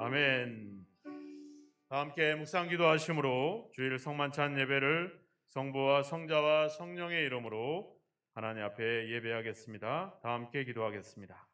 아멘. 다 함께 묵상 기도하심으로 주일 성만찬 예배를 성부와 성자와 성령의 이름으로 하나님 앞에 예배하겠습니다. 다 함께 기도하겠습니다.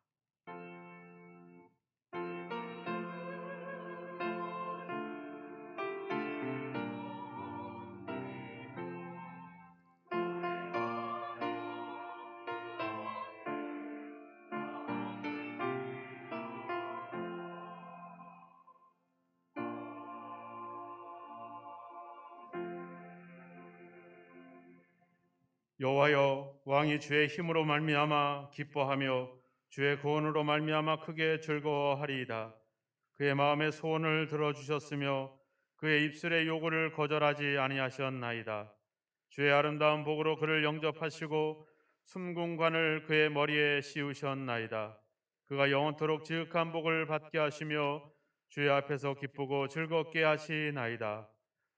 여호와여, 왕이 주의 힘으로 말미암아 기뻐하며 주의 구원으로 말미암아 크게 즐거워하리이다. 그의 마음의 소원을 들어주셨으며 그의 입술의 요구를 거절하지 아니하셨나이다. 주의 아름다운 복으로 그를 영접하시고 숨궁관을 그의 머리에 씌우셨나이다. 그가 영원토록 지극한 복을 받게 하시며 주의 앞에서 기쁘고 즐겁게 하시나이다.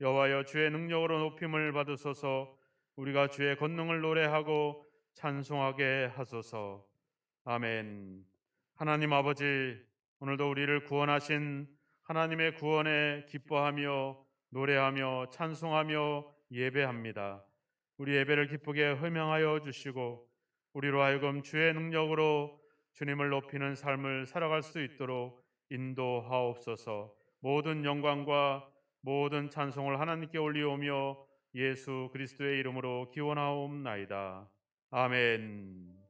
여호와여, 주의 능력으로 높임을 받으소서. 우리가 주의 권능을 노래하고 찬송하게 하소서. 아멘. 하나님 아버지, 오늘도 우리를 구원하신 하나님의 구원에 기뻐하며 노래하며 찬송하며 예배합니다. 우리 예배를 기쁘게 허명하여 주시고 우리로 하여금 주의 능력으로 주님을 높이는 삶을 살아갈 수 있도록 인도하옵소서. 모든 영광과 모든 찬송을 하나님께 올리오며 예수 그리스도의 이름으로 기원하옵나이다. 아멘.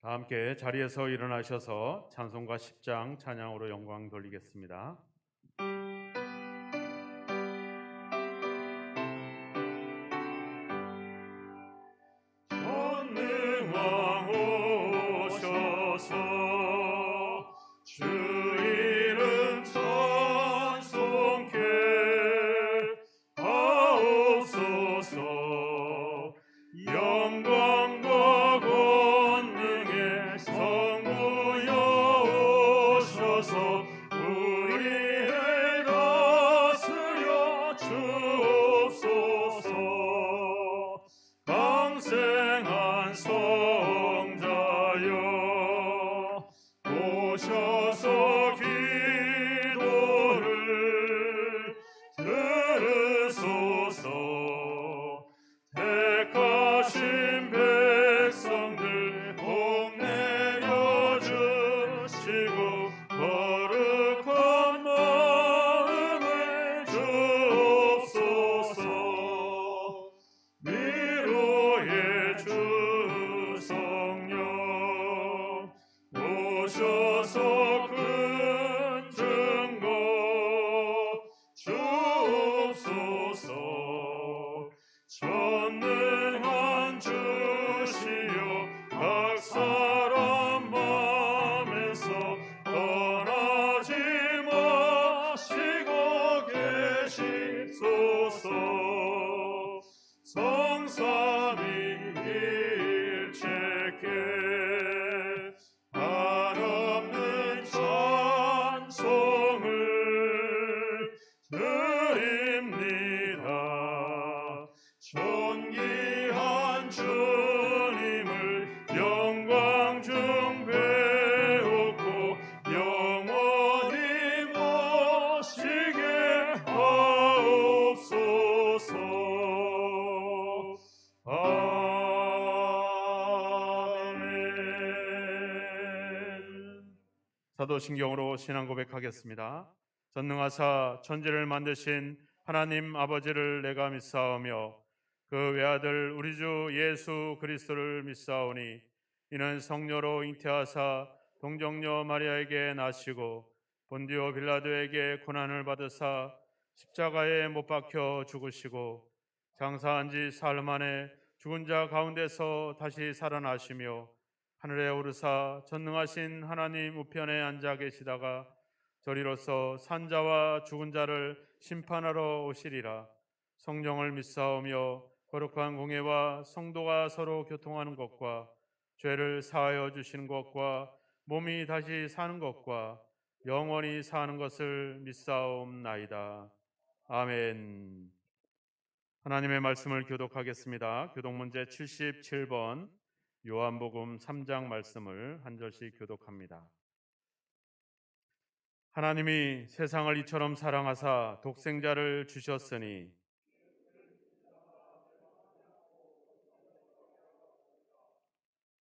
다 함께 자리에서 일어나셔서 찬송가 10장 찬양으로 영광 돌리겠습니다. 전능왕 오셔서 주 이름 찬송케 하옵소서. 영광과 권능의 성부여 오셔서 우리를 다스려 주옵소서. 강생한 성자여 오셔서 기도를 들으소서. 택하신 백성들 복 내려주시고 거룩한 마음을 주옵소서. 위로의 주 성령 오셔서 큰 증거 주옵소서. 전능한 주시여 각 사람 맘에서 떠나지 마시고 계시소서. 성삼위일체께 한없는 찬송을 드립니다. 존귀한 주님을 영광 중 배우고 영원히 모시게 하옵소서. 아멘. 사도신경으로 신앙 고백하겠습니다. 전능하사 천지를 만드신 하나님 아버지를 내가 믿사오며 그 외아들 우리 주 예수 그리스도를 믿사오니 이는 성녀로 잉태하사 동정녀 마리아에게 나시고 본디오 빌라도에게 고난을 받으사 십자가에 못 박혀 죽으시고 장사한 지 사흘 만에 죽은 자 가운데서 다시 살아나시며 하늘에 오르사 전능하신 하나님 우편에 앉아 계시다가 저리로서 산자와 죽은 자를 심판하러 오시리라. 성령을 믿사오며 거룩한 공예와 성도가 서로 교통하는 것과 죄를 사하여 주시는 것과 몸이 다시 사는 것과 영원히 사는 것을 믿사옵나이다. 아멘. 하나님의 말씀을 교독하겠습니다. 교독문제 77번 요한복음 3장 말씀을 한 절씩 교독합니다. 하나님이 세상을 이처럼 사랑하사 독생자를 주셨으니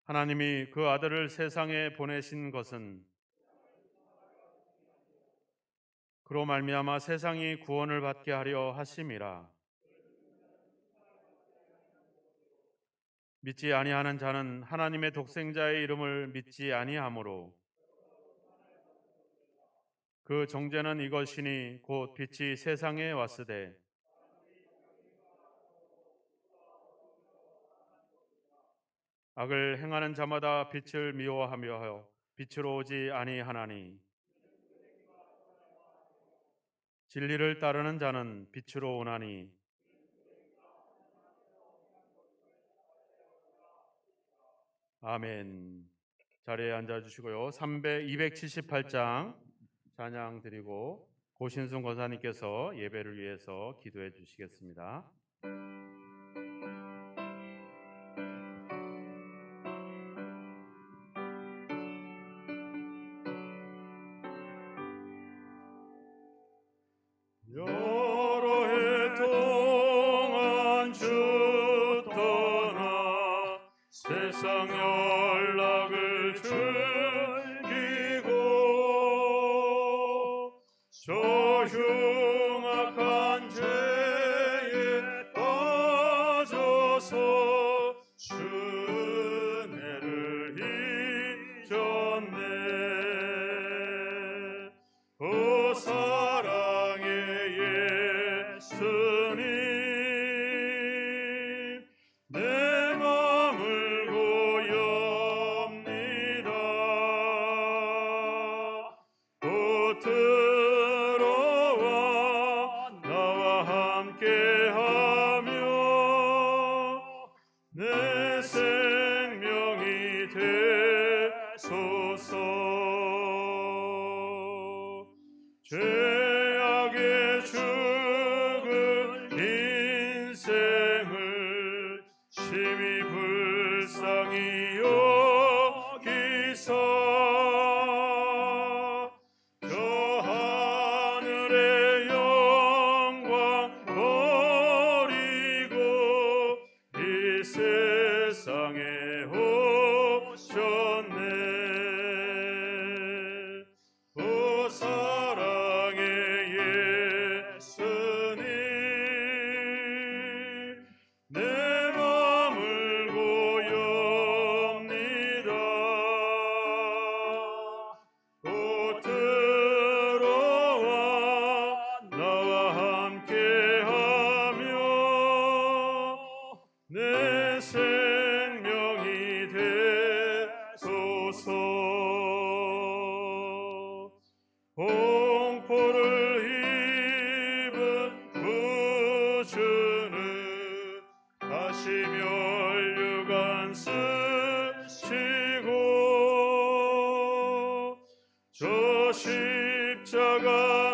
하나님이 그 아들을 세상에 보내신 것은 그로 말미암아 세상이 구원을 받게 하려 하심이라. 믿지 아니하는 자는 하나님의 독생자의 이름을 믿지 아니하므로 그 정죄는 이것이니 곧 빛이 세상에 왔으되 악을 행하는 자마다 빛을 미워하며 빛으로 오지 아니하나니 진리를 따르는 자는 빛으로 오나니 아멘. 자리에 앉아주시고요. 278장 찬양 드리고 고신순 권사님께서 예배를 위해서 기도해 주시겠습니다. 여러 해 동안 주 떠나 세상 연락을 즐기고 저 흉악한 죄에 빠져서 은혜를 잊었네. 오 사랑의 예수님 내 맘을 고엽니다. 오 들어와 나와 함께하며 내 생명이 되소서. 죄악에 죽은 인생을 심히 불쌍히 여기사 저 하늘의 영광 버리고 이 세상에 오셨네. 오 사랑의 예수님 내 맘을 고엽니다. 오 들어와 나와 함께하며 내 생명이 되소서. 공포를 입은 구주는 다시 면류관 쓰시고 저 십자가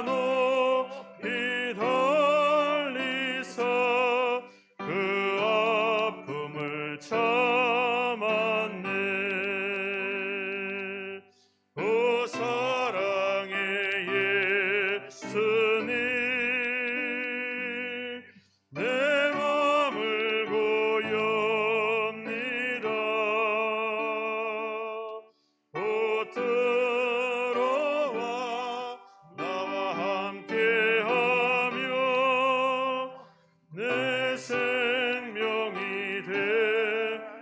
높이 달리사 그 아픔을 참았네. 오 사랑의 예수님 내 맘을 고엽니다. 오 들어와 나와 함께하며 내 생명이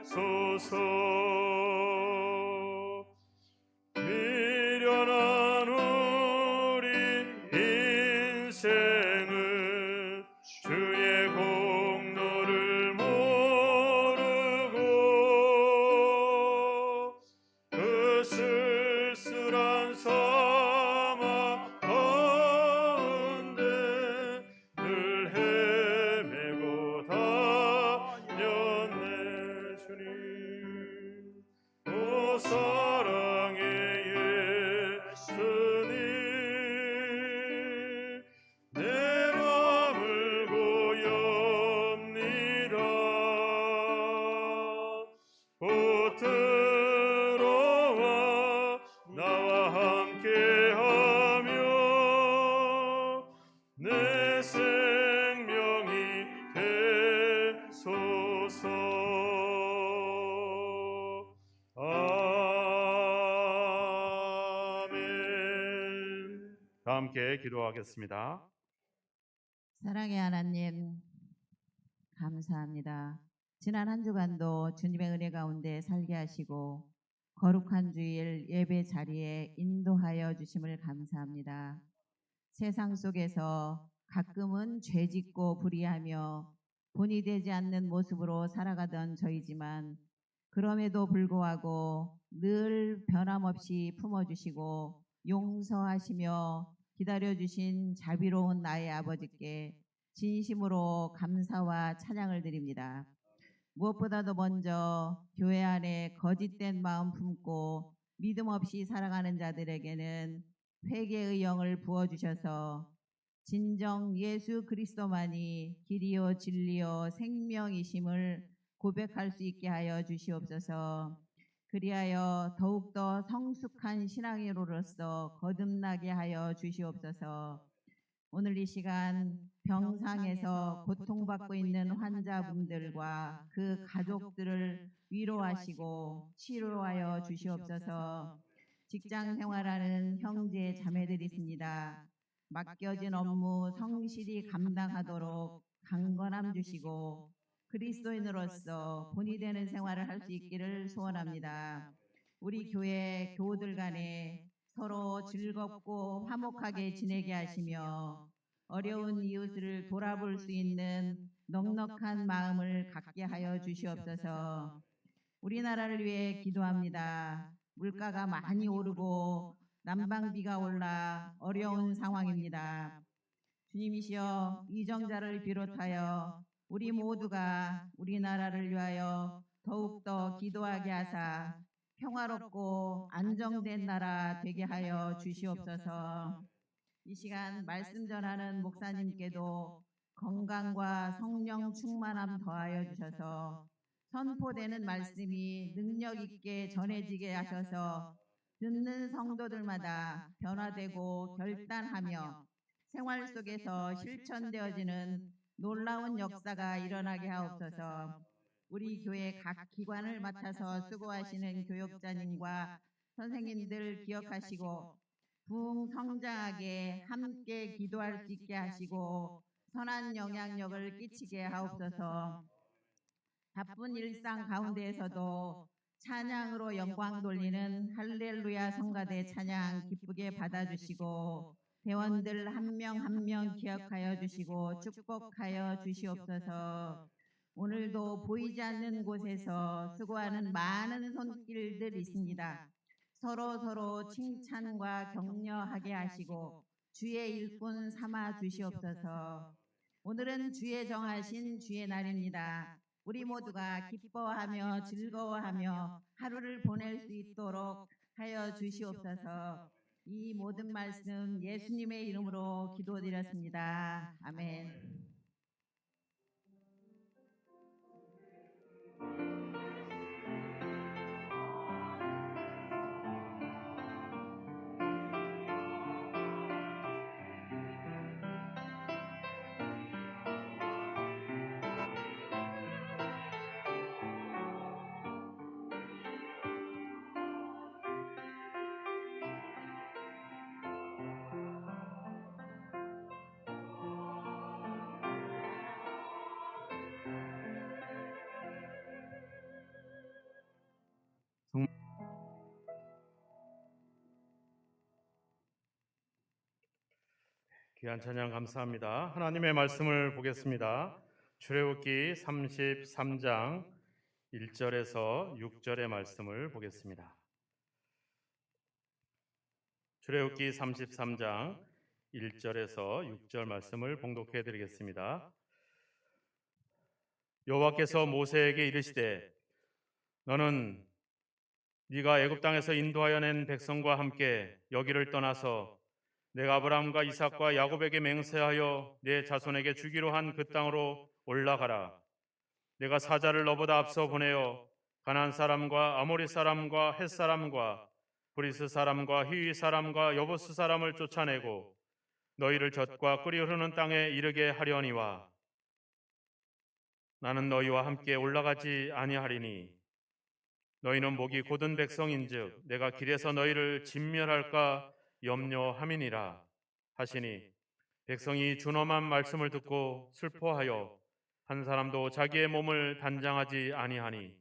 되소서. 사랑의 예수님 내 맘을 고엽니다. 곧 들어와 나와 함께하며 내 생명이 되소서. 아멘. 다 함께 기도하겠습니다. 사랑의 하나님, 감사합니다. 지난 한 주간도 주님의 은혜 가운데 살게 하시고 거룩한 주일 예배 자리에 인도하여 주심을 감사합니다. 세상 속에서 가끔은 죄짓고 불의하며 본이 되지 않는 모습으로 살아가던 저희지만 그럼에도 불구하고 늘 변함없이 품어주시고 용서하시며 기다려주신 자비로운 나의 아버지께 진심으로 감사와 찬양을 드립니다. 무엇보다도 먼저 교회 안에 거짓된 마음 품고 믿음 없이 살아가는 자들에게는 회개의 영을 부어주셔서 진정 예수 그리스도만이 길이요 진리요 생명이심을 고백할 수 있게 하여 주시옵소서. 그리하여 더욱더 성숙한 신앙인으로서 거듭나게 하여 주시옵소서. 오늘 이 시간 병상에서 고통받고 있는 환자분들과 그 가족들을 위로하시고 치료하여 주시옵소서. 직장 생활하는 형제 자매들이 있습니다. 맡겨진 업무 성실히 감당하도록 강건함 주시고 그리스도인으로서 본이 되는 생활을 할 수 있기를 소원합니다. 우리 교회 교우들 간에 서로 즐겁고 화목하게 지내게 하시며 어려운 이웃을 돌아볼 수 있는 넉넉한 마음을 갖게 하여 주시옵소서. 우리나라를 위해 기도합니다. 물가가 많이 오르고 난방비가 올라 어려운 상황입니다. 주님이시여 이정자를 비롯하여 우리 모두가 우리나라를 위하여 더욱더 기도하게 하사 평화롭고 안정된 나라 되게 하여 주시옵소서. 이 시간 말씀 전하는 목사님께도 건강과 성령 충만함 더하여 주셔서 선포되는 말씀이 능력 있게 전해지게 하셔서 듣는 성도들마다 변화되고 결단하며 생활 속에서 실천되어지는 놀라운 역사가 일어나게 하옵소서. 우리 교회 각 기관을 맡아서 수고하시는 교역자님과 선생님들 기억하시고 부흥 성장하게 함께 기도할 수 있게 하시고 선한 영향력을 끼치게 하옵소서. 바쁜 일상 가운데에서도 찬양으로 영광 돌리는 할렐루야 성가대 찬양 기쁘게 받아주시고 대원들 한 명 한 명 기억하여 주시고 축복하여 주시옵소서. 오늘도 보이지 않는 곳에서 수고하는 많은 손길들 있습니다. 서로 칭찬과 격려하게 하시고 주의 일꾼 삼아 주시옵소서. 오늘은 주의 정하신 주의 날입니다. 우리 모두가 기뻐하며 즐거워하며 하루를 보낼 수 있도록 하여 주시옵소서. 이 모든 말씀 예수님의 이름으로 기도드렸습니다. 아멘. 귀한 찬양 감사합니다. 하나님의 말씀을 보겠습니다. 출애굽기 33장 1절에서 6절의 말씀을 보겠습니다. 출애굽기 33장 1절에서 6절 말씀을 봉독해 드리겠습니다. 여호와께서 모세에게 이르시되 너는 네가 애굽 땅에서 인도하여 낸 백성과 함께 여기를 떠나서 내가 아브라함과 이삭과 야곱에게 맹세하여 내 자손에게 주기로 한 그 땅으로 올라가라. 내가 사자를 너보다 앞서 보내어 가나안 사람과 아모리 사람과 헷 사람과 브리스 사람과 히위 사람과 여부스 사람을 쫓아내고 너희를 젖과 꿀이 흐르는 땅에 이르게 하려니와 나는 너희와 함께 올라가지 아니하리니 너희는 목이 곧은 백성인즉 내가 길에서 너희를 진멸할까 염려함이니라 하시니 백성이 준엄한 말씀을 듣고 슬퍼하여 한 사람도 자기의 몸을 단장하지 아니하니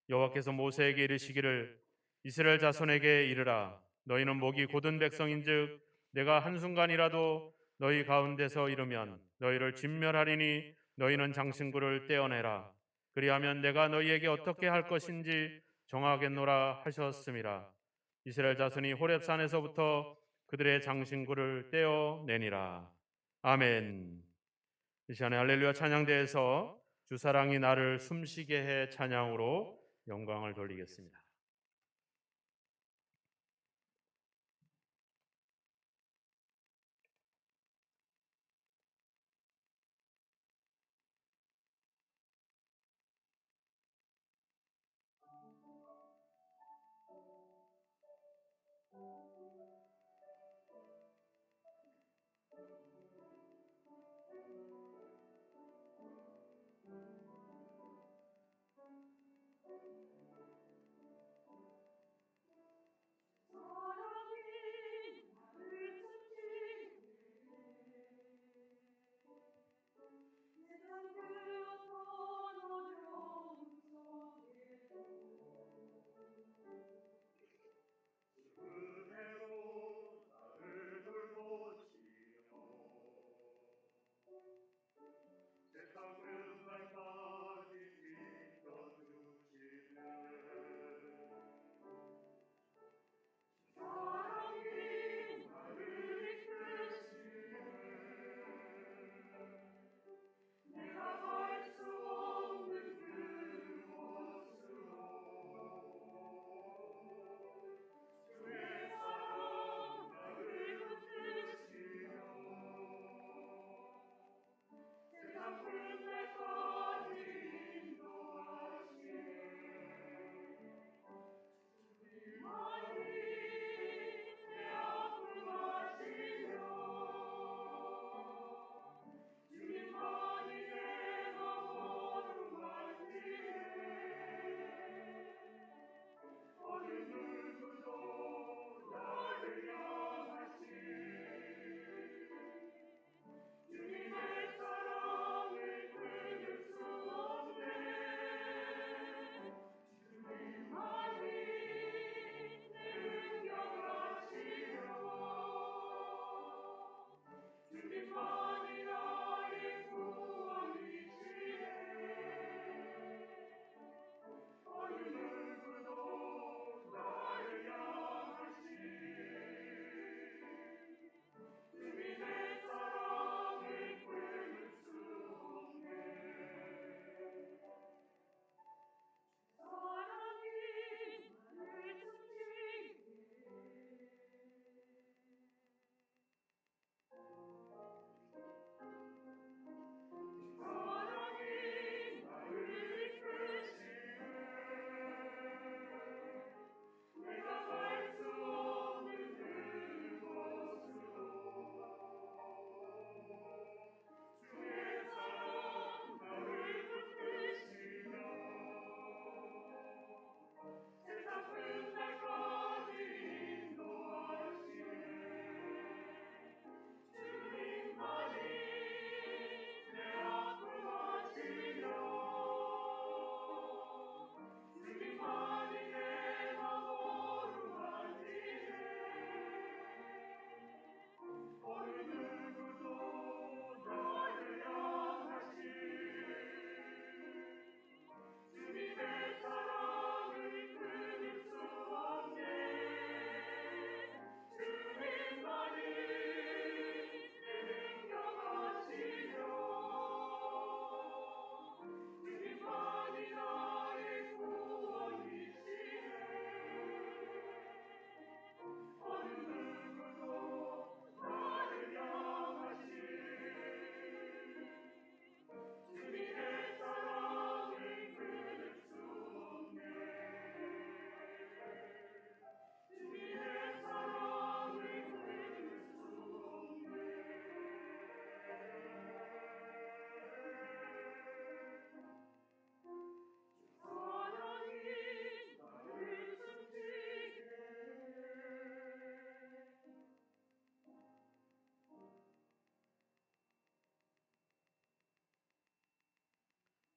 여호와께서 모세에게 이르시기를 이스라엘 자손에게 이르라 너희는 목이 곧은 백성인즉 내가 한순간이라도 너희 가운데서 이르면 너희를 진멸하리니 너희는 장신구를 떼어내라 그리하면 내가 너희에게 어떻게 할 것인지 정하겠노라 하셨음이라 이스라엘 자손이 호렙산에서부터 그들의 장신구를 떼어내니라. 아멘. 이 시간에 할렐루야 찬양대에서 주사랑이 나를 숨쉬게 해 찬양으로 영광을 돌리겠습니다.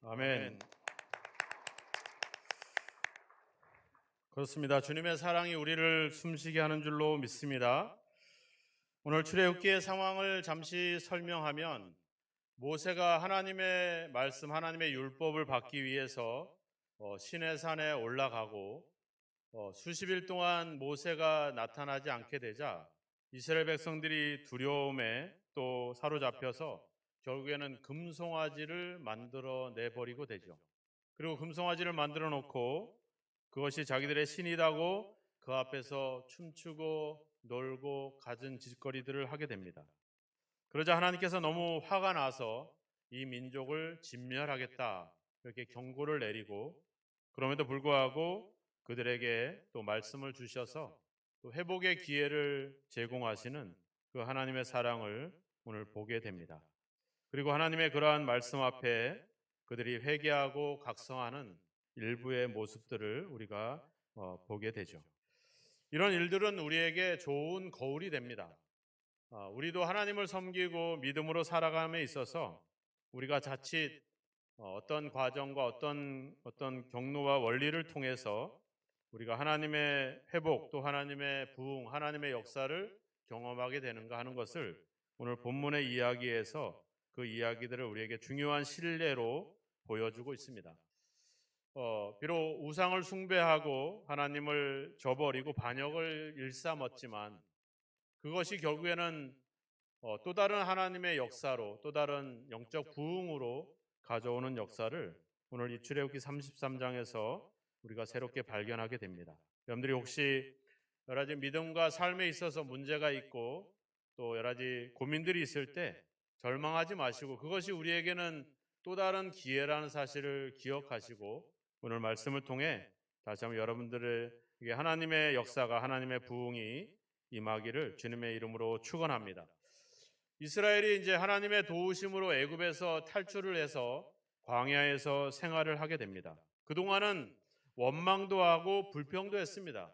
아멘. 그렇습니다. 주님의 사랑이 우리를 숨쉬게 하는 줄로 믿습니다. 오늘 출애굽기의 상황을 잠시 설명하면 모세가 하나님의 말씀, 하나님의 율법을 받기 위해서 시내산에 올라가고 수십 일 동안 모세가 나타나지 않게 되자 이스라엘 백성들이 두려움에 또 사로잡혀서 결국에는 금송아지를 만들어 내버리고 되죠. 그리고 금송아지를 만들어 놓고 그것이 자기들의 신이라고 그 앞에서 춤추고 놀고 갖은 짓거리들을 하게 됩니다. 그러자 하나님께서 너무 화가 나서 이 민족을 진멸하겠다 이렇게 경고를 내리고 그럼에도 불구하고 그들에게 또 말씀을 주셔서 또 회복의 기회를 제공하시는 그 하나님의 사랑을 오늘 보게 됩니다. 그리고 하나님의 그러한 말씀 앞에 그들이 회개하고 각성하는 일부의 모습들을 우리가 보게 되죠. 이런 일들은 우리에게 좋은 거울이 됩니다. 우리도 하나님을 섬기고 믿음으로 살아감에 있어서 우리가 자칫 어떤 과정과 어떤 경로와 원리를 통해서 우리가 하나님의 회복 또 하나님의 부흥, 하나님의 역사를 경험하게 되는가 하는 것을 오늘 본문의 이야기에서 그 이야기들을 우리에게 중요한 신뢰로 보여주고 있습니다. 비록 우상을 숭배하고 하나님을 저버리고 반역을 일삼았지만 그것이 결국에는 또 다른 하나님의 역사로 또 다른 영적 부흥으로 가져오는 역사를 오늘 이 출애굽기 33장에서 우리가 새롭게 발견하게 됩니다. 여러분들이 혹시 여러 가지 믿음과 삶에 있어서 문제가 있고 또 여러 가지 고민들이 있을 때 절망하지 마시고 그것이 우리에게는 또 다른 기회라는 사실을 기억하시고 오늘 말씀을 통해 다시 한번 여러분들에게 하나님의 역사가 하나님의 부흥이 임하기를 주님의 이름으로 축원합니다. 이스라엘이 이제 하나님의 도우심으로 애굽에서 탈출을 해서 광야에서 생활을 하게 됩니다. 그동안은 원망도 하고 불평도 했습니다.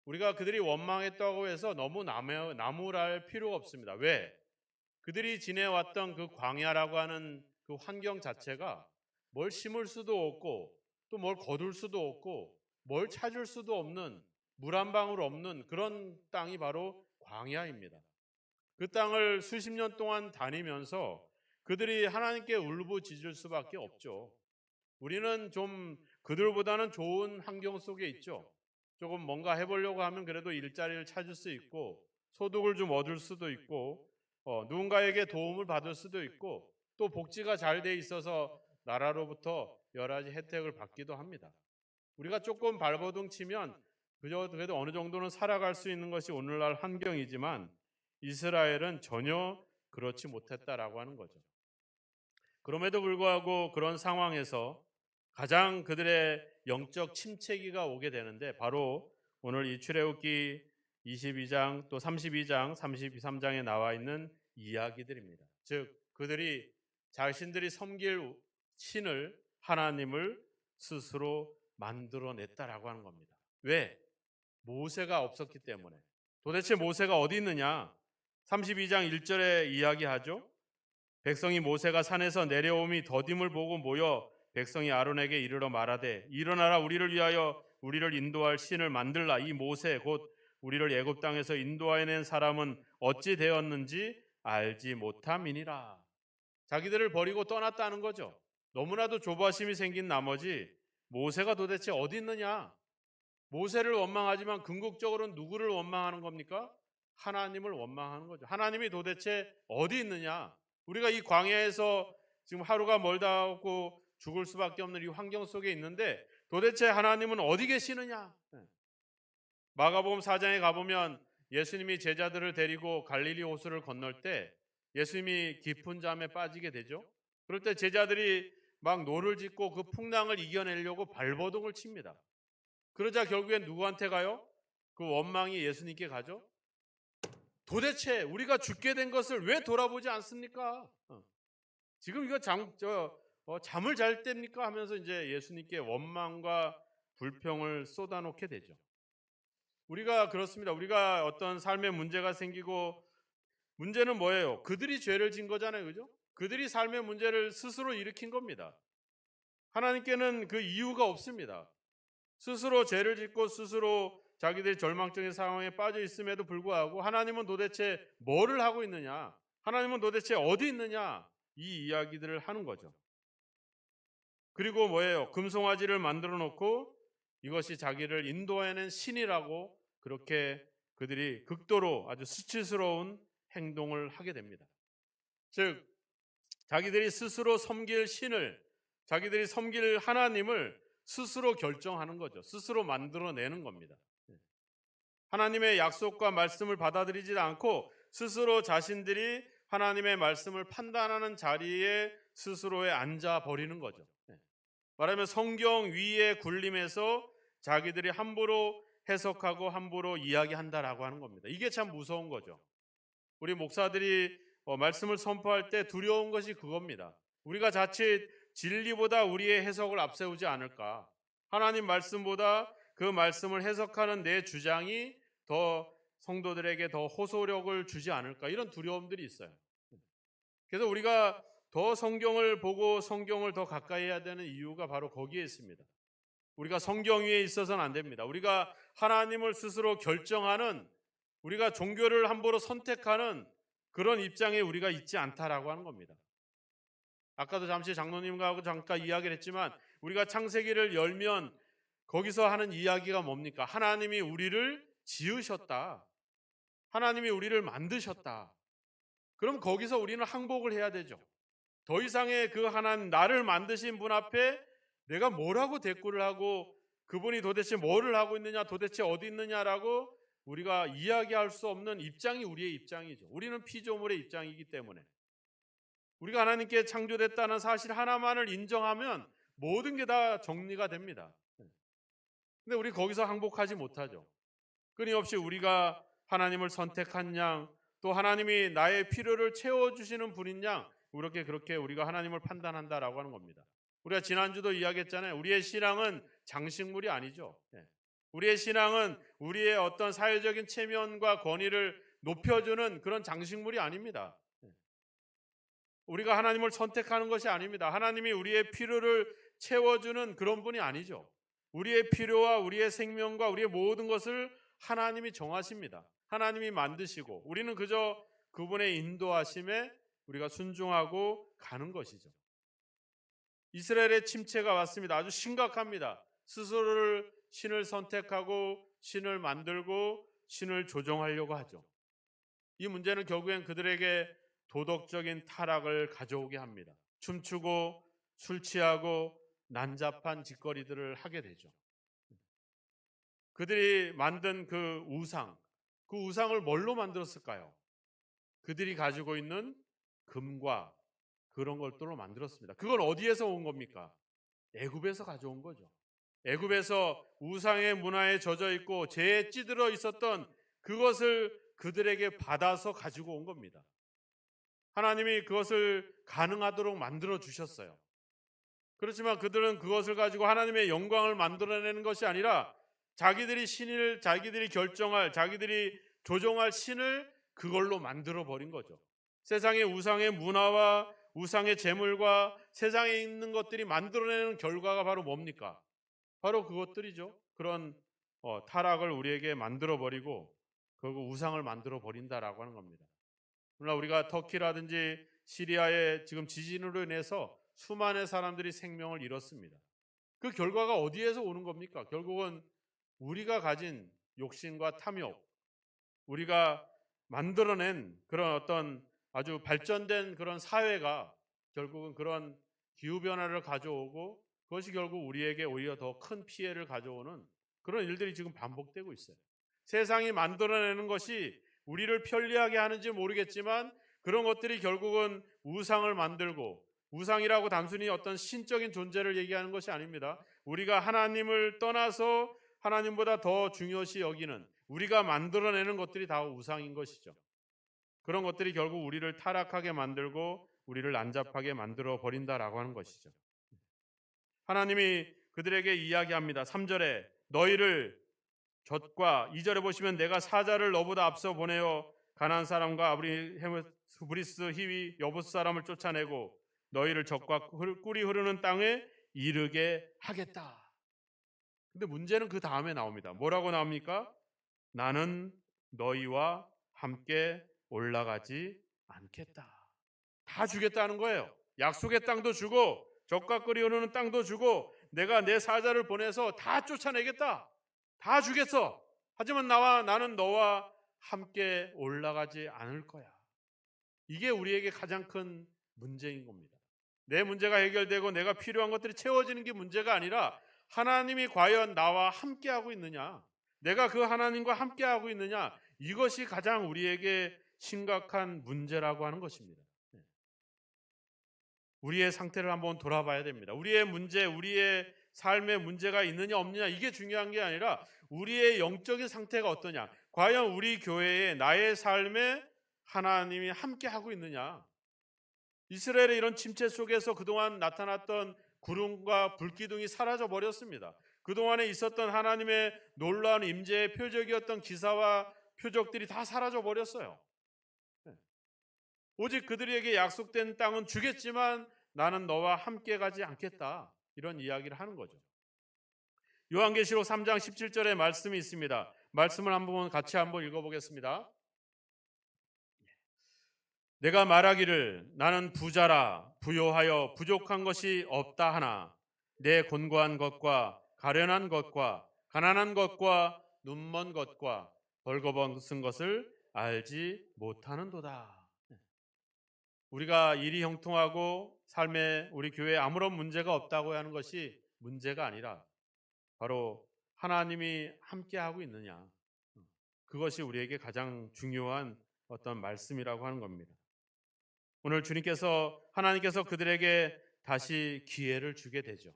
우리가 그들이 원망했다고 해서 너무 나무랄 필요가 없습니다. 왜? 그들이 지내왔던 그 광야라고 하는 그 환경 자체가 뭘 심을 수도 없고 또 뭘 거둘 수도 없고 뭘 찾을 수도 없는 물 한 방울 없는 그런 땅이 바로 광야입니다. 그 땅을 수십 년 동안 다니면서 그들이 하나님께 울부짖을 수밖에 없죠. 우리는 좀 그들보다는 좋은 환경 속에 있죠. 조금 뭔가 해보려고 하면 그래도 일자리를 찾을 수 있고 소득을 좀 얻을 수도 있고 누군가에게 도움을 받을 수도 있고 또 복지가 잘 돼 있어서 나라로부터 여러 가지 혜택을 받기도 합니다. 우리가 조금 발버둥 치면 그래도 어느 정도는 살아갈 수 있는 것이 오늘날 환경이지만 이스라엘은 전혀 그렇지 못했다라고 하는 거죠. 그럼에도 불구하고 그런 상황에서 가장 그들의 영적 침체기가 오게 되는데 바로 오늘 이 출애굽기 22장 또 32장, 33장에 나와 있는 이야기들입니다. 즉 그들이 자신들이 섬길 신을 하나님을 스스로 만들어냈다라고 하는 겁니다. 왜? 모세가 없었기 때문에. 도대체 모세가 어디 있느냐? 32장 1절에 이야기하죠. 백성이 모세가 산에서 내려옴이 더딤을 보고 모여 백성이 아론에게 이르러 말하되 일어나라 우리를 위하여 우리를 인도할 신을 만들라. 이 모세 곧 우리를 애굽 땅에서 인도하여낸 사람은 어찌 되었는지 알지 못함이니라. 자기들을 버리고 떠났다는 거죠. 너무나도 조바심이 생긴 나머지 모세가 도대체 어디 있느냐? 모세를 원망하지만 궁극적으로는 누구를 원망하는 겁니까? 하나님을 원망하는 거죠. 하나님이 도대체 어디 있느냐? 우리가 이 광야에서 지금 하루가 멀다 하고 죽을 수밖에 없는 이 환경 속에 있는데 도대체 하나님은 어디 계시느냐? 마가복음 4장에 가보면 예수님이 제자들을 데리고 갈릴리 호수를 건널 때 예수님이 깊은 잠에 빠지게 되죠. 그럴 때 제자들이 막 노를 짓고 그 풍랑을 이겨내려고 발버둥을 칩니다. 그러자 결국엔 누구한테 가요? 그 원망이 예수님께 가죠. 도대체 우리가 죽게 된 것을 왜 돌아보지 않습니까? 지금 이거 잠을 잘 때입니까? 하면서 이제 예수님께 원망과 불평을 쏟아놓게 되죠. 우리가 그렇습니다. 우리가 어떤 삶에 문제가 생기고 문제는 뭐예요? 그들이 죄를 진 거잖아요. 그죠? 그들이 삶의 문제를 스스로 일으킨 겁니다. 하나님께는 그 이유가 없습니다. 스스로 죄를 짓고 스스로 자기들이 절망적인 상황에 빠져 있음에도 불구하고 하나님은 도대체 뭐를 하고 있느냐? 하나님은 도대체 어디 있느냐? 이 이야기들을 하는 거죠. 그리고 뭐예요? 금송아지를 만들어 놓고 이것이 자기를 인도해낸 신이라고 그렇게 그들이 극도로 아주 수치스러운 행동을 하게 됩니다. 즉 자기들이 스스로 섬길 신을, 자기들이 섬길 하나님을 스스로 결정하는 거죠. 스스로 만들어내는 겁니다. 하나님의 약속과 말씀을 받아들이지 않고 스스로 자신들이 하나님의 말씀을 판단하는 자리에 스스로에 앉아버리는 거죠. 말하면 성경 위에 군림해서 자기들이 함부로 해석하고 함부로 이야기한다라고 하는 겁니다. 이게 참 무서운 거죠. 우리 목사들이 말씀을 선포할 때 두려운 것이 그겁니다. 우리가 자칫 진리보다 우리의 해석을 앞세우지 않을까. 하나님 말씀보다 그 말씀을 해석하는 내 주장이 더 성도들에게 더 호소력을 주지 않을까. 이런 두려움들이 있어요. 그래서 우리가 더 성경을 보고 성경을 더 가까이 해야 되는 이유가 바로 거기에 있습니다. 우리가 성경 위에 있어서는 안 됩니다. 우리가 하나님을 스스로 결정하는, 우리가 종교를 함부로 선택하는 그런 입장에 우리가 있지 않다라고 하는 겁니다. 아까도 잠시 장로님과 잠깐 이야기를 했지만 우리가 창세기를 열면 거기서 하는 이야기가 뭡니까? 하나님이 우리를 지으셨다. 하나님이 우리를 만드셨다. 그럼 거기서 우리는 항복을 해야 되죠. 더 이상의 그 하나님, 나를 만드신 분 앞에 내가 뭐라고 대꾸를 하고 그분이 도대체 뭐를 하고 있느냐, 도대체 어디 있느냐라고 우리가 이야기할 수 없는 입장이 우리의 입장이죠. 우리는 피조물의 입장이기 때문에 우리가 하나님께 창조됐다는 사실 하나만을 인정하면 모든 게 다 정리가 됩니다. 근데 우리 거기서 항복하지 못하죠. 끊임없이 우리가 하나님을 선택한 양, 또 하나님이 나의 필요를 채워주시는 분인 양, 그렇게 우리가 하나님을 판단한다라고 하는 겁니다. 우리가 지난주도 이야기했잖아요. 우리의 신앙은 장식물이 아니죠. 우리의 신앙은 우리의 어떤 사회적인 체면과 권위를 높여주는 그런 장식물이 아닙니다. 우리가 하나님을 선택하는 것이 아닙니다. 하나님이 우리의 필요를 채워주는 그런 분이 아니죠. 우리의 필요와 우리의 생명과 우리의 모든 것을 하나님이 정하십니다. 하나님이 만드시고 우리는 그저 그분의 인도하심에 우리가 순종하고 가는 것이죠. 이스라엘의 침체가 왔습니다. 아주 심각합니다. 스스로를 신을 선택하고 신을 만들고 신을 조종하려고 하죠. 이 문제는 결국엔 그들에게 도덕적인 타락을 가져오게 합니다. 춤추고 술 취하고 난잡한 짓거리들을 하게 되죠. 그들이 만든 그 우상을 뭘로 만들었을까요? 그들이 가지고 있는 금과 그런 것들로 만들었습니다. 그건 어디에서 온 겁니까? 애굽에서 가져온 거죠. 애굽에서 우상의 문화에 젖어 있고 죄에 찌들어 있었던 그것을 그들에게 받아서 가지고 온 겁니다. 하나님이 그것을 가능하도록 만들어 주셨어요. 그렇지만 그들은 그것을 가지고 하나님의 영광을 만들어내는 것이 아니라 자기들이 결정할, 자기들이 조종할 신을 그걸로 만들어 버린 거죠. 세상의 우상의 문화와 우상의 재물과 세상에 있는 것들이 만들어내는 결과가 바로 뭡니까? 바로 그것들이죠. 그런 타락을 우리에게 만들어 버리고 결국 우상을 만들어 버린다라고 하는 겁니다. 그러나 우리가 터키라든지 시리아의 지금 지진으로 인해서 수많은 사람들이 생명을 잃었습니다. 그 결과가 어디에서 오는 겁니까? 결국은 우리가 가진 욕심과 탐욕, 우리가 만들어낸 그런 어떤 아주 발전된 그런 사회가 결국은 그런 기후변화를 가져오고 그것이 결국 우리에게 오히려 더 큰 피해를 가져오는 그런 일들이 지금 반복되고 있어요. 세상이 만들어내는 것이 우리를 편리하게 하는지 모르겠지만 그런 것들이 결국은 우상을 만들고, 우상이라고 단순히 어떤 신적인 존재를 얘기하는 것이 아닙니다. 우리가 하나님을 떠나서 하나님보다 더 중요시 여기는 우리가 만들어내는 것들이 다 우상인 것이죠. 그런 것들이 결국 우리를 타락하게 만들고 우리를 난잡하게 만들어 버린다라고 하는 것이죠. 하나님이 그들에게 이야기합니다. 3절에 너희를 젖과 2절에 보시면 내가 사자를 너보다 앞서 보내어 가나안 사람과 아브리스 히위 여부스 사람을 쫓아내고 너희를 젖과 꿀이 흐르는 땅에 이르게 하겠다. 근데 문제는 그 다음에 나옵니다. 뭐라고 나옵니까? 나는 너희와 함께 올라가지 않겠다. 다 주겠다는 거예요. 약속의 땅도 주고 적과 끓이 흐르는 땅도 주고 내가 내 사자를 보내서 다 쫓아내겠다. 다 주겠어. 하지만 나는 너와 함께 올라가지 않을 거야. 이게 우리에게 가장 큰 문제인 겁니다. 내 문제가 해결되고 내가 필요한 것들이 채워지는 게 문제가 아니라 하나님이 과연 나와 함께하고 있느냐, 내가 그 하나님과 함께하고 있느냐, 이것이 가장 우리에게 심각한 문제라고 하는 것입니다. 우리의 상태를 한번 돌아봐야 됩니다. 우리의 문제, 우리의 삶에 문제가 있느냐 없느냐 이게 중요한 게 아니라 우리의 영적인 상태가 어떠냐, 과연 우리 교회에 나의 삶에 하나님이 함께하고 있느냐. 이스라엘의 이런 침체 속에서 그동안 나타났던 구름과 불기둥이 사라져 버렸습니다. 그동안에 있었던 하나님의 놀라운 임재의 표적이었던 기사와 표적들이 다 사라져 버렸어요. 오직 그들에게 약속된 땅은 주겠지만 나는 너와 함께 가지 않겠다. 이런 이야기를 하는 거죠. 요한계시록 3장 17절에 말씀이 있습니다. 말씀을 같이 한번 읽어보겠습니다. 내가 말하기를 나는 부자라 부요하여 부족한 것이 없다 하나 내 곤고한 것과 가련한 것과 가난한 것과 눈먼 것과 벌거벗은 것을 알지 못하는도다. 우리가 일이 형통하고 삶에 우리 교회에 아무런 문제가 없다고 하는 것이 문제가 아니라 바로 하나님이 함께하고 있느냐, 그것이 우리에게 가장 중요한 어떤 말씀이라고 하는 겁니다. 오늘 하나님께서 그들에게 다시 기회를 주게 되죠.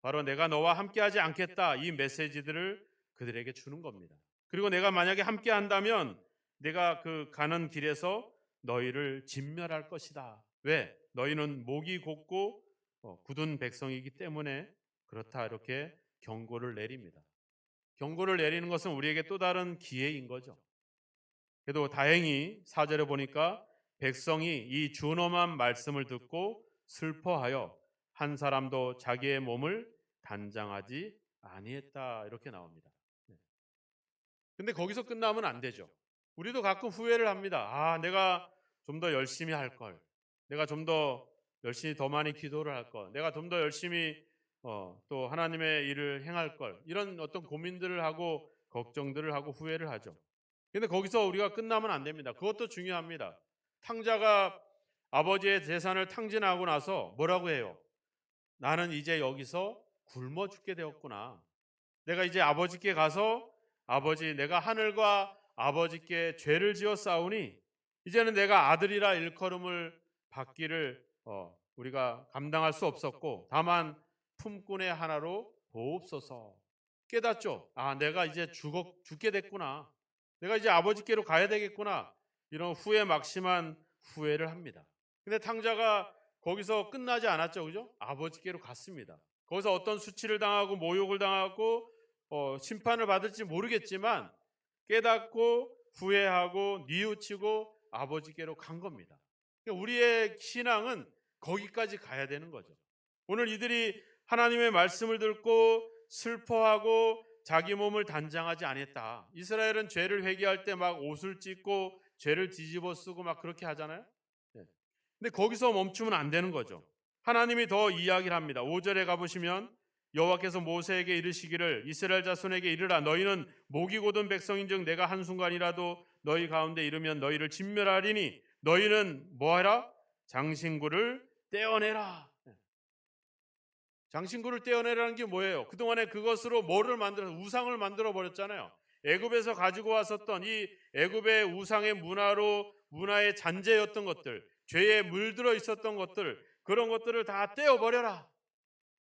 바로 내가 너와 함께하지 않겠다, 이 메시지들을 그들에게 주는 겁니다. 그리고 내가 만약에 함께한다면 내가 그 가는 길에서 너희를 진멸할 것이다. 왜? 너희는 목이 곧고 굳은 백성이기 때문에 그렇다, 이렇게 경고를 내립니다. 경고를 내리는 것은 우리에게 또 다른 기회인 거죠. 그래도 다행히 4절에 보니까 백성이 이 준엄한 말씀을 듣고 슬퍼하여 한 사람도 자기의 몸을 단장하지 아니했다, 이렇게 나옵니다. 근데 거기서 끝나면 안 되죠. 우리도 가끔 후회를 합니다. 내가 좀 더 열심히 할 걸, 내가 좀 더 열심히 더 많이 기도를 할 걸, 내가 좀 더 열심히 또 하나님의 일을 행할 걸, 이런 어떤 고민들을 하고 걱정들을 하고 후회를 하죠. 근데 거기서 우리가 끝나면 안 됩니다. 그것도 중요합니다. 탕자가 아버지의 재산을 탕진하고 나서 뭐라고 해요? 나는 이제 여기서 굶어 죽게 되었구나. 내가 이제 아버지께 가서 아버지, 내가 하늘과 아버지께 죄를 지어 싸우니 이제는 내가 아들이라 일컬음을 받기를 우리가 감당할 수 없었고 다만 품꾼의 하나로 보옵소서. 깨닫죠? 내가 이제 죽게 됐구나. 내가 이제 아버지께로 가야 되겠구나. 이런 후회 막심한 후회를 합니다. 근데 탕자가 거기서 끝나지 않았죠. 그죠? 아버지께로 갔습니다. 거기서 어떤 수치를 당하고 모욕을 당하고 심판을 받을지 모르겠지만 깨닫고 후회하고 뉘우치고 아버지께로 간 겁니다. 그러니까 우리의 신앙은 거기까지 가야 되는 거죠. 오늘 이들이 하나님의 말씀을 듣고 슬퍼하고 자기 몸을 단장하지 않았다. 이스라엘은 죄를 회개할 때 막 옷을 찢고 죄를 뒤집어 쓰고 막 그렇게 하잖아요. 근데 거기서 멈추면 안 되는 거죠. 하나님이 더 이야기를 합니다. 5절에 가보시면 여호와께서 모세에게 이르시기를 이스라엘 자손에게 이르라 너희는 목이 곧은 백성인즉 내가 한순간이라도 너희 가운데 이르면 너희를 진멸하리니 너희는 뭐하라? 장신구를 떼어내라. 장신구를 떼어내라는 게 뭐예요? 그동안에 그것으로 우상을 만들어 버렸잖아요. 애굽에서 가지고 왔었던 이 애굽의 우상의 문화의 잔재였던 것들, 죄에 물들어 있었던 것들, 그런 것들을 다 떼어버려라.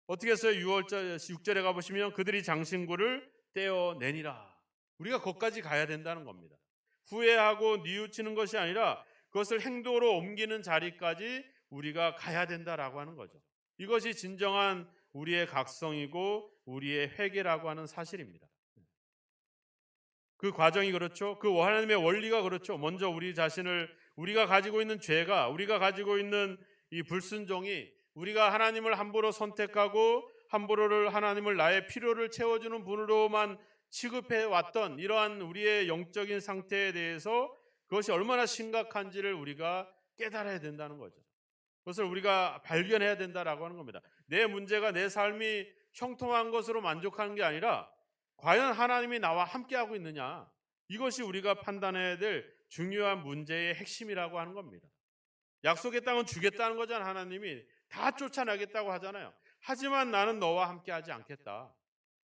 어떻게 했어요? 6절에 가보시면 그들이 장신구를 떼어내니라. 우리가 거기까지 가야 된다는 겁니다. 후회하고 뉘우치는 것이 아니라 그것을 행동으로 옮기는 자리까지 우리가 가야 된다라고 하는 거죠. 이것이 진정한 우리의 각성이고 우리의 회개라고 하는 사실입니다. 그 과정이 그렇죠. 그 하나님의 원리가 그렇죠. 먼저 우리가 가지고 있는 죄가, 우리가 가지고 있는 이 불순종이 우리가 하나님을 함부로 선택하고 하나님을 나의 필요를 채워주는 분으로만 취급해 왔던 이러한 우리의 영적인 상태에 대해서 그것이 얼마나 심각한지를 우리가 깨달아야 된다는 거죠. 그것을 우리가 발견해야 된다라고 하는 겁니다. 내 문제가 내 삶이 형통한 것으로 만족하는 게 아니라 과연 하나님이 나와 함께하고 있느냐, 이것이 우리가 판단해야 될 중요한 문제의 핵심이라고 하는 겁니다. 약속의 땅은 주겠다는 거잖아요. 하나님이 다 쫓아나겠다고 하잖아요. 하지만 나는 너와 함께하지 않겠다.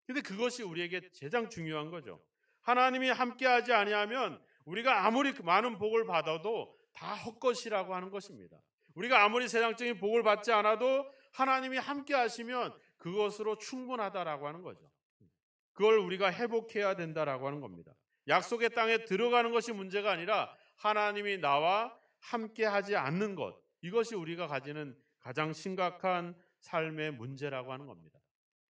근데 그것이 우리에게 가장 중요한 거죠. 하나님이 함께하지 아니하면 우리가 아무리 많은 복을 받아도 다 헛것이라고 하는 것입니다. 우리가 아무리 세상적인 복을 받지 않아도 하나님이 함께하시면 그것으로 충분하다라고 하는 거죠. 그걸 우리가 회복해야 된다라고 하는 겁니다. 약속의 땅에 들어가는 것이 문제가 아니라 하나님이 나와 함께하지 않는 것, 이것이 우리가 가지는 가장 심각한 삶의 문제라고 하는 겁니다.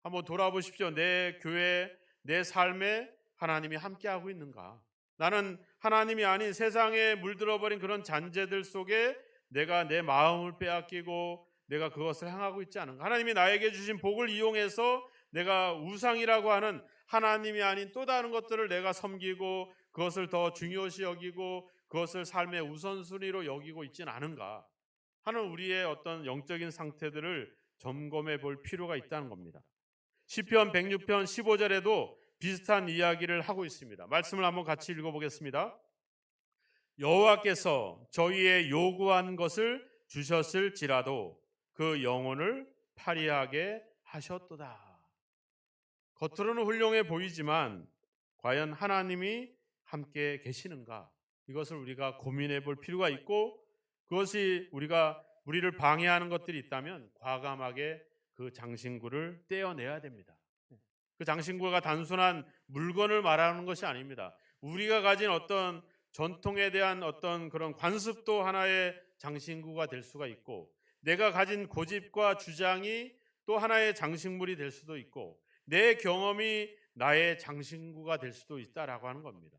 한번 돌아보십시오. 내 교회, 내 삶에 하나님이 함께하고 있는가? 나는 하나님이 아닌 세상에 물들어버린 그런 잔재들 속에 내가 내 마음을 빼앗기고 내가 그것을 향하고 있지 않은가? 하나님이 나에게 주신 복을 이용해서 내가 우상이라고 하는 하나님이 아닌 또 다른 것들을 내가 섬기고 그것을 더 중요시 여기고 그것을 삶의 우선순위로 여기고 있지는 않은가 하는 우리의 어떤 영적인 상태들을 점검해 볼 필요가 있다는 겁니다. 시편 106편 15절에도 비슷한 이야기를 하고 있습니다. 말씀을 한번 같이 읽어보겠습니다. 여호와께서 저희의 요구한 것을 주셨을지라도 그 영혼을 파리하게 하셨도다. 겉으로는 훌륭해 보이지만 과연 하나님이 함께 계시는가? 이것을 우리가 고민해 볼 필요가 있고, 그것이 우리를 방해하는 것들이 있다면 과감하게 그 장신구를 떼어내야 됩니다. 그 장신구가 단순한 물건을 말하는 것이 아닙니다. 우리가 가진 어떤 전통에 대한 어떤 그런 관습도 하나의 장신구가 될 수가 있고, 내가 가진 고집과 주장이 또 하나의 장식물이 될 수도 있고, 내 경험이 나의 장신구가 될 수도 있다라고 하는 겁니다.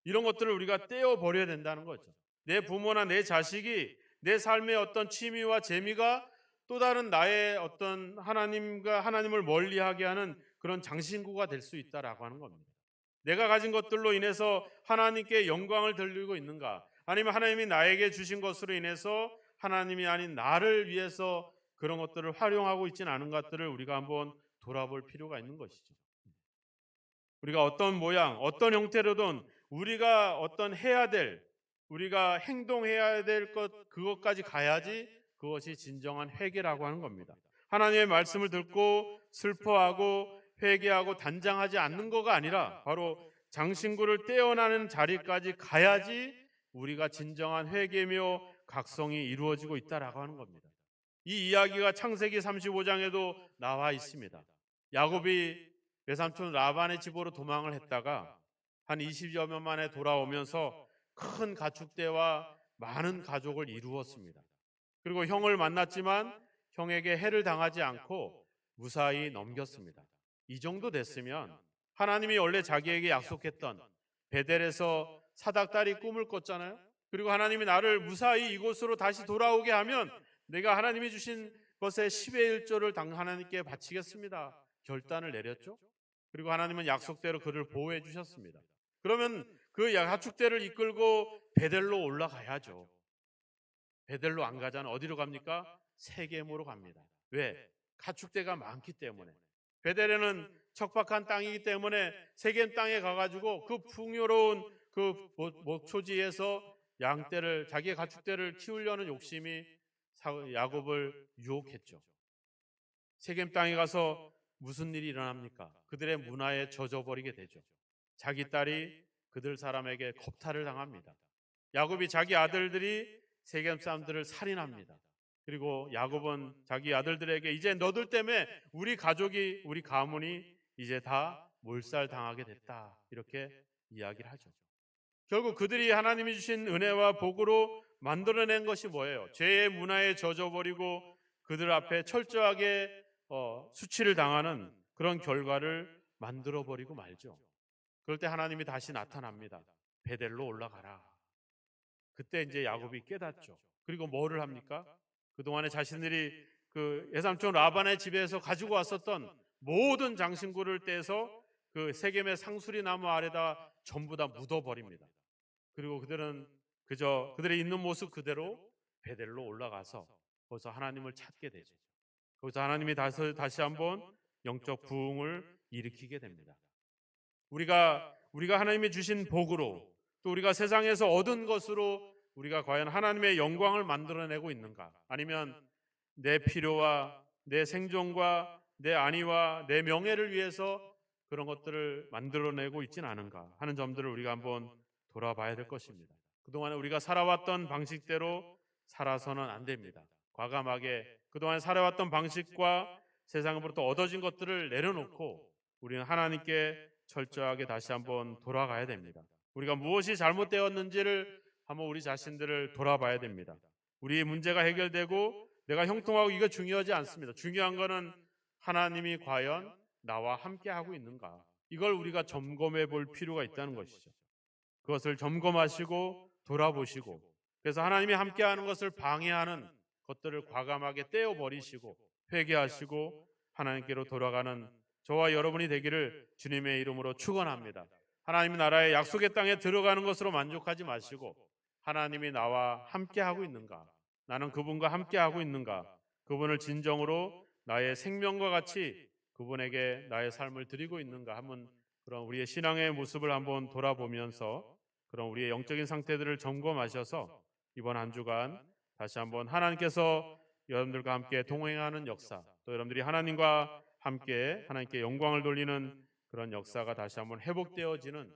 이런 것들을 우리가 떼어버려야 된다는 거죠. 내 부모나 내 자식이 내 삶의 어떤 취미와 재미가 또 다른 나의 어떤 하나님을 멀리하게 하는 그런 장신구가 될 수 있다라고 하는 겁니다. 내가 가진 것들로 인해서 하나님께 영광을 돌리고 있는가? 아니면 하나님이 나에게 주신 것으로 인해서 하나님이 아닌 나를 위해서 그런 것들을 활용하고 있지는 않은 것들을 우리가 한번 돌아볼 필요가 있는 것이죠. 우리가 어떤 모양, 어떤 형태로든 우리가 우리가 행동해야 될 그것까지 가야지 그것이 진정한 회개라고 하는 겁니다. 하나님의 말씀을 듣고 슬퍼하고 회개하고 단장하지 않는 거가 아니라 바로 장신구를 떼어나는 자리까지 가야지 우리가 진정한 회개며 각성이 이루어지고 있다라고 하는 겁니다. 이 이야기가 창세기 35장에도 나와 있습니다. 야곱이 외삼촌 라반의 집으로 도망을 했다가 한 20여 년 만에 돌아오면서 큰 가축대와 많은 가족을 이루었습니다. 그리고 형을 만났지만 형에게 해를 당하지 않고 무사히 넘겼습니다. 이 정도 됐으면 하나님이 원래 자기에게 약속했던 베델에서 사닥다리 꿈을 꿨잖아요. 그리고 하나님이 나를 무사히 이곳으로 다시 돌아오게 하면 내가 하나님이 주신 것의 10의 1조를 하나님께 바치겠습니다. 결단을 내렸죠. 그리고 하나님은 약속대로 그를 보호해 주셨습니다. 그러면 그 가축대를 이끌고 베델로 올라가야죠. 베델로 안 가잖아요. 어디로 갑니까? 세겜으로 갑니다. 왜? 가축대가 많기 때문에. 베델에는 척박한 땅이기 때문에 세겜 땅에 가가지고 그 풍요로운 그 목초지에서 자기의 가축대를 키우려는 욕심이 야곱을 유혹했죠. 세겜 땅에 가서 무슨 일이 일어납니까? 그들의 문화에 젖어버리게 되죠. 자기 딸이 그들 사람에게 겁탈을 당합니다. 야곱이 자기 아들들이 세겜 사람들을 살인합니다. 그리고 야곱은 자기 아들들에게 이제 너들 때문에 우리 가족이, 우리 가문이 이제 다 몰살당하게 됐다, 이렇게 이야기를 하죠. 결국 그들이 하나님이 주신 은혜와 복으로 만들어낸 것이 뭐예요? 죄의 문화에 젖어버리고 그들 앞에 철저하게 수치를 당하는 그런 결과를 만들어버리고 말죠. 그럴 때 하나님이 다시 나타납니다. 베델로 올라가라. 그때 이제 야곱이 깨닫죠. 그리고 뭐를 합니까? 그동안에 자신들이 그 외삼촌 라반의 집에서 가지고 왔었던 모든 장신구를 떼서 그 세겜의 상수리 나무 아래다 전부 다 묻어버립니다. 그리고 그들은 그저 그들의 있는 모습 그대로 베델로 올라가서 거기서 하나님을 찾게 되죠. 거기서 하나님이 다시 한번 영적 부흥을 일으키게 됩니다. 우리가 하나님이 주신 복으로 또 우리가 세상에서 얻은 것으로 우리가 과연 하나님의 영광을 만들어내고 있는가? 아니면 내 필요와 내 생존과 내 안위와 내 명예를 위해서 그런 것들을 만들어내고 있지는 않은가 하는 점들을 우리가 한번 돌아봐야 될 것입니다. 그동안 우리가 살아왔던 방식대로 살아서는 안 됩니다. 과감하게 그동안 살아왔던 방식과 세상으로부터 얻어진 것들을 내려놓고 우리는 하나님께 철저하게 다시 한번 돌아가야 됩니다. 우리가 무엇이 잘못되었는지를 한번 우리 자신들을 돌아봐야 됩니다. 우리의 문제가 해결되고 내가 형통하고 이거 중요하지 않습니다. 중요한 것은 하나님이 과연 나와 함께하고 있는가? 이걸 우리가 점검해 볼 필요가 있다는 것이죠. 그것을 점검하시고 돌아보시고 그래서 하나님이 함께하는 것을 방해하는 것들을 과감하게 떼어버리시고 회개하시고 하나님께로 돌아가는 저와 여러분이 되기를 주님의 이름으로 축원합니다. 하나님 나라의 약속의 땅에 들어가는 것으로 만족하지 마시고 하나님이 나와 함께하고 있는가? 나는 그분과 함께하고 있는가? 그분을 진정으로 나의 생명과 같이 그분에게 나의 삶을 드리고 있는가? 한번 그런 우리의 신앙의 모습을 한번 돌아보면서 그런 우리의 영적인 상태들을 점검하셔서 이번 한 주간 다시 한번 하나님께서 여러분들과 함께 동행하는 역사 또 여러분들이 하나님과 함께 하나님께 영광을 돌리는 그런 역사가 다시 한번 회복되어지는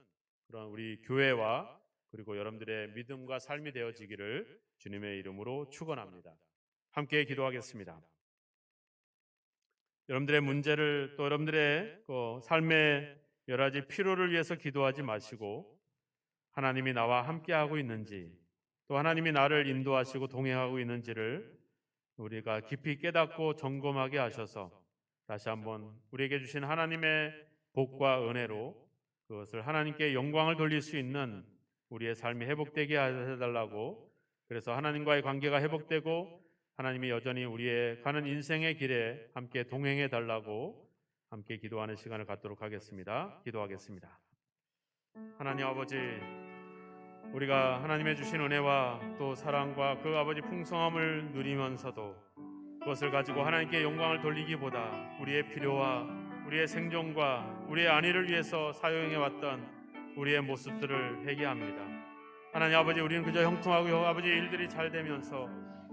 그런 우리 교회와 그리고 여러분들의 믿음과 삶이 되어지기를 주님의 이름으로 축원합니다. 함께 기도하겠습니다. 여러분들의 문제를 또 여러분들의 삶의 여러 가지 필요를 위해서 기도하지 마시고 하나님이 나와 함께하고 있는지 또 하나님이 나를 인도하시고 동행하고 있는지를 우리가 깊이 깨닫고 점검하게 하셔서 다시 한번 우리에게 주신 하나님의 복과 은혜로 그것을 하나님께 영광을 돌릴 수 있는 우리의 삶이 회복되게 해달라고 그래서 하나님과의 관계가 회복되고 하나님이 여전히 우리의 가는 인생의 길에 함께 동행해 달라고 함께 기도하는 시간을 갖도록 하겠습니다. 기도하겠습니다. 하나님 아버지 우리가 하나님의 주신 은혜와 또 사랑과 그 아버지 풍성함을 누리면서도 그것을 가지고 하나님께 영광을 돌리기보다 우리의 필요와 우리의 생존과 우리의 안위를 위해서 사용해왔던 우리의 모습들을 회개합니다. 하나님 아버지 우리는 그저 형통하고 아버지 일들이 잘 되면서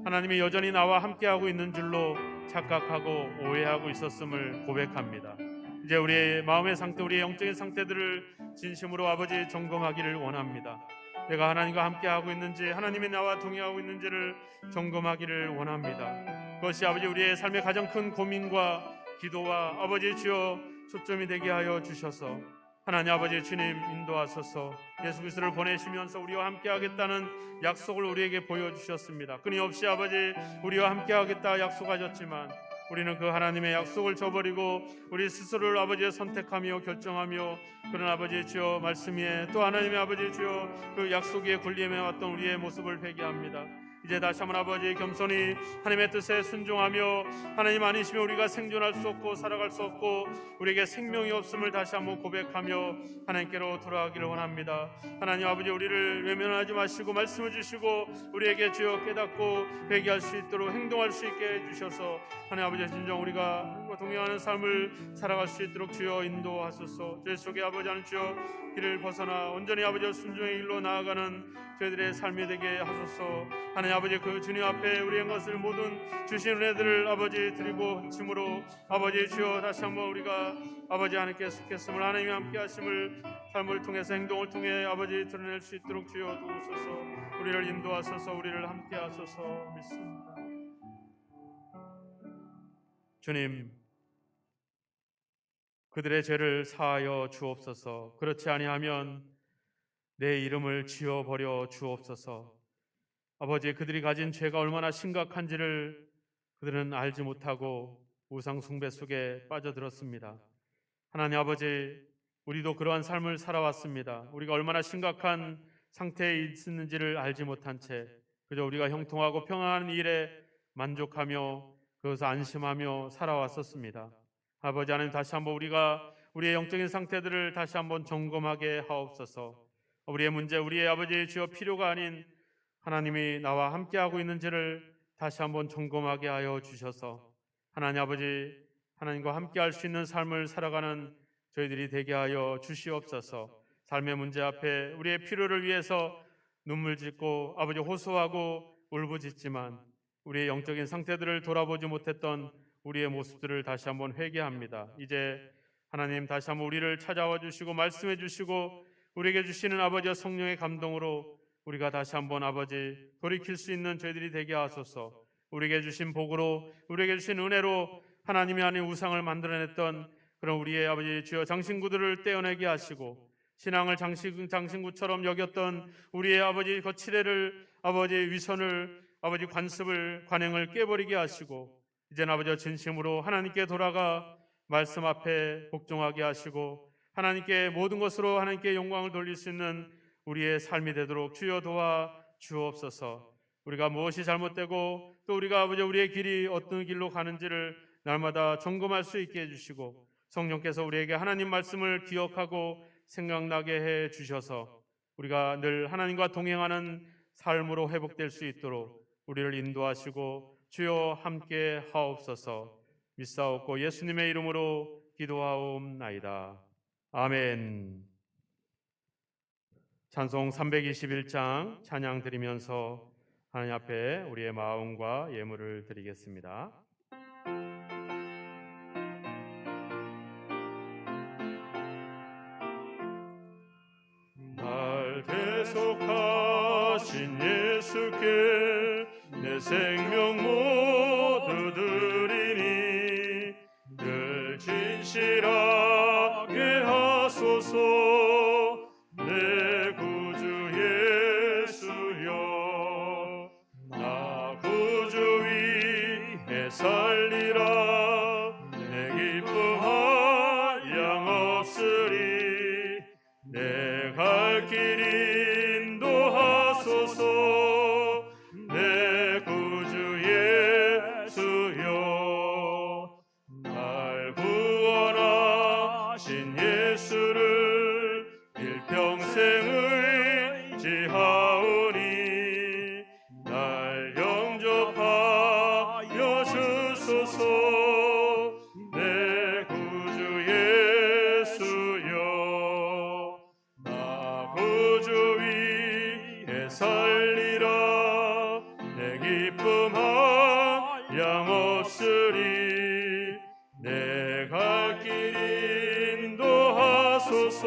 하나님이 여전히 나와 함께하고 있는 줄로 착각하고 오해하고 있었음을 고백합니다. 이제 우리의 마음의 상태 우리의 영적인 상태들을 진심으로 아버지 점검하기를 원합니다. 내가 하나님과 함께하고 있는지 하나님이 나와 동행하고 있는지를 점검하기를 원합니다. 그것이 아버지 우리의 삶의 가장 큰 고민과 기도와 아버지 주여 초점이 되게 하여 주셔서 하나님 아버지 주님 인도하소서. 예수 그리스도를 보내시면서 우리와 함께하겠다는 약속을 우리에게 보여주셨습니다. 끊임없이 아버지 우리와 함께하겠다 약속하셨지만 우리는 그 하나님의 약속을 저버리고 우리 스스로를 아버지의 선택하며 결정하며 그런 아버지 주여 말씀 위에 또 하나님의 아버지 주여 그 약속 위에 군림해 왔던 우리의 모습을 회개합니다. 이제 다시 한번 아버지 겸손히 하나님의 뜻에 순종하며 하나님 아니시면 우리가 생존할 수 없고 살아갈 수 없고 우리에게 생명이 없음을 다시 한번 고백하며 하나님께로 돌아가기를 원합니다. 하나님 아버지 우리를 외면하지 마시고 말씀을 주시고 우리에게 주여 깨닫고 회개할 수 있도록 행동할 수 있게 해주셔서 하나님 아버지 진정 우리가 동행하는 삶을 살아갈 수 있도록 주여 인도하소서. 죄 속에 아버지 하는 주여 길을 벗어나 온전히 아버지 순종의 길로 나아가는 저희들의 삶이 되게 하소서. 하나님 아버지 그 주님 앞에 우리의 것을 모든 주신 은혜들을 아버지 드리고 짐으로 아버지 주여 다시 한번 우리가 아버지 하나님께 속했음을 하나님이 함께 하심을 삶을 통해서 행동을 통해 아버지 드러낼 수 있도록 주여 도우소서. 우리를 인도하소서. 우리를 함께 하소서 믿습니다. 주님 그들의 죄를 사하여 주옵소서. 그렇지 아니하면 내 이름을 지워버려 주옵소서. 아버지 그들이 가진 죄가 얼마나 심각한지를 그들은 알지 못하고 우상 숭배 속에 빠져들었습니다. 하나님 아버지 우리도 그러한 삶을 살아왔습니다. 우리가 얼마나 심각한 상태에 있었는지를 알지 못한 채 그저 우리가 형통하고 평안한 일에 만족하며 그것을 안심하며 살아왔었습니다. 아버지 하나님, 다시 한번 우리가 우리의 영적인 상태들을 다시 한번 점검하게 하옵소서. 우리의 문제, 우리의 아버지 주여 필요가 아닌 하나님이 나와 함께하고 있는지를 다시 한번 점검하게 하여 주셔서 하나님 아버지, 하나님과 함께할 수 있는 삶을 살아가는 저희들이 되게 하여 주시옵소서. 삶의 문제 앞에 우리의 필요를 위해서 눈물 짓고 아버지 호소하고 울부짖지만 우리의 영적인 상태들을 돌아보지 못했던 우리의 모습들을 다시 한번 회개합니다. 이제 하나님 다시 한번 우리를 찾아와 주시고 말씀해 주시고 우리에게 주시는 아버지와 성령의 감동으로 우리가 다시 한번 아버지 돌이킬 수 있는 저희들이 되게 하소서. 우리에게 주신 복으로, 우리에게 주신 은혜로 하나님이 아닌 우상을 만들어냈던 그런 우리의 아버지 주여 장신구들을 떼어내게 하시고 신앙을 장신구처럼 여겼던 우리의 아버지 거칠애를, 아버지 위선을, 아버지 관습을, 관행을 깨버리게 하시고 이제는 아버지 진심으로 하나님께 돌아가 말씀 앞에 복종하게 하시고 하나님께 모든 것으로 하나님께 영광을 돌릴 수 있는 우리의 삶이 되도록 주여 도와 주옵소서. 우리가 무엇이 잘못되고 또 우리가 아버지 우리의 길이 어떤 길로 가는지를 날마다 점검할 수 있게 해주시고 성령께서 우리에게 하나님 말씀을 기억하고 생각나게 해 주셔서 우리가 늘 하나님과 동행하는 삶으로 회복될 수 있도록 우리를 인도하시고 주여 함께 하옵소서. 믿사옵고 예수님의 이름으로 기도하옵나이다. 아멘. 찬송 321장 찬양 드리면서 하나님 앞에 우리의 마음과 예물을 드리겠습니다. 날 대속하신 예수께 내 생명 모두 드리니 늘 진실하게 하소서. 내 구주 예수여, 나 구주 위에 살리라. 내 기쁨할 양 없으리. 내 갈 길 인도하소서. 내 구주 예수여, 날 구원하신 예수를 일평생 의지하오니 날 영접하여 주소서. 내 구주 예수여, 나 구주 위에 살리라. 내 기쁨할 양 없으리. 내 갈 길 인도하소서.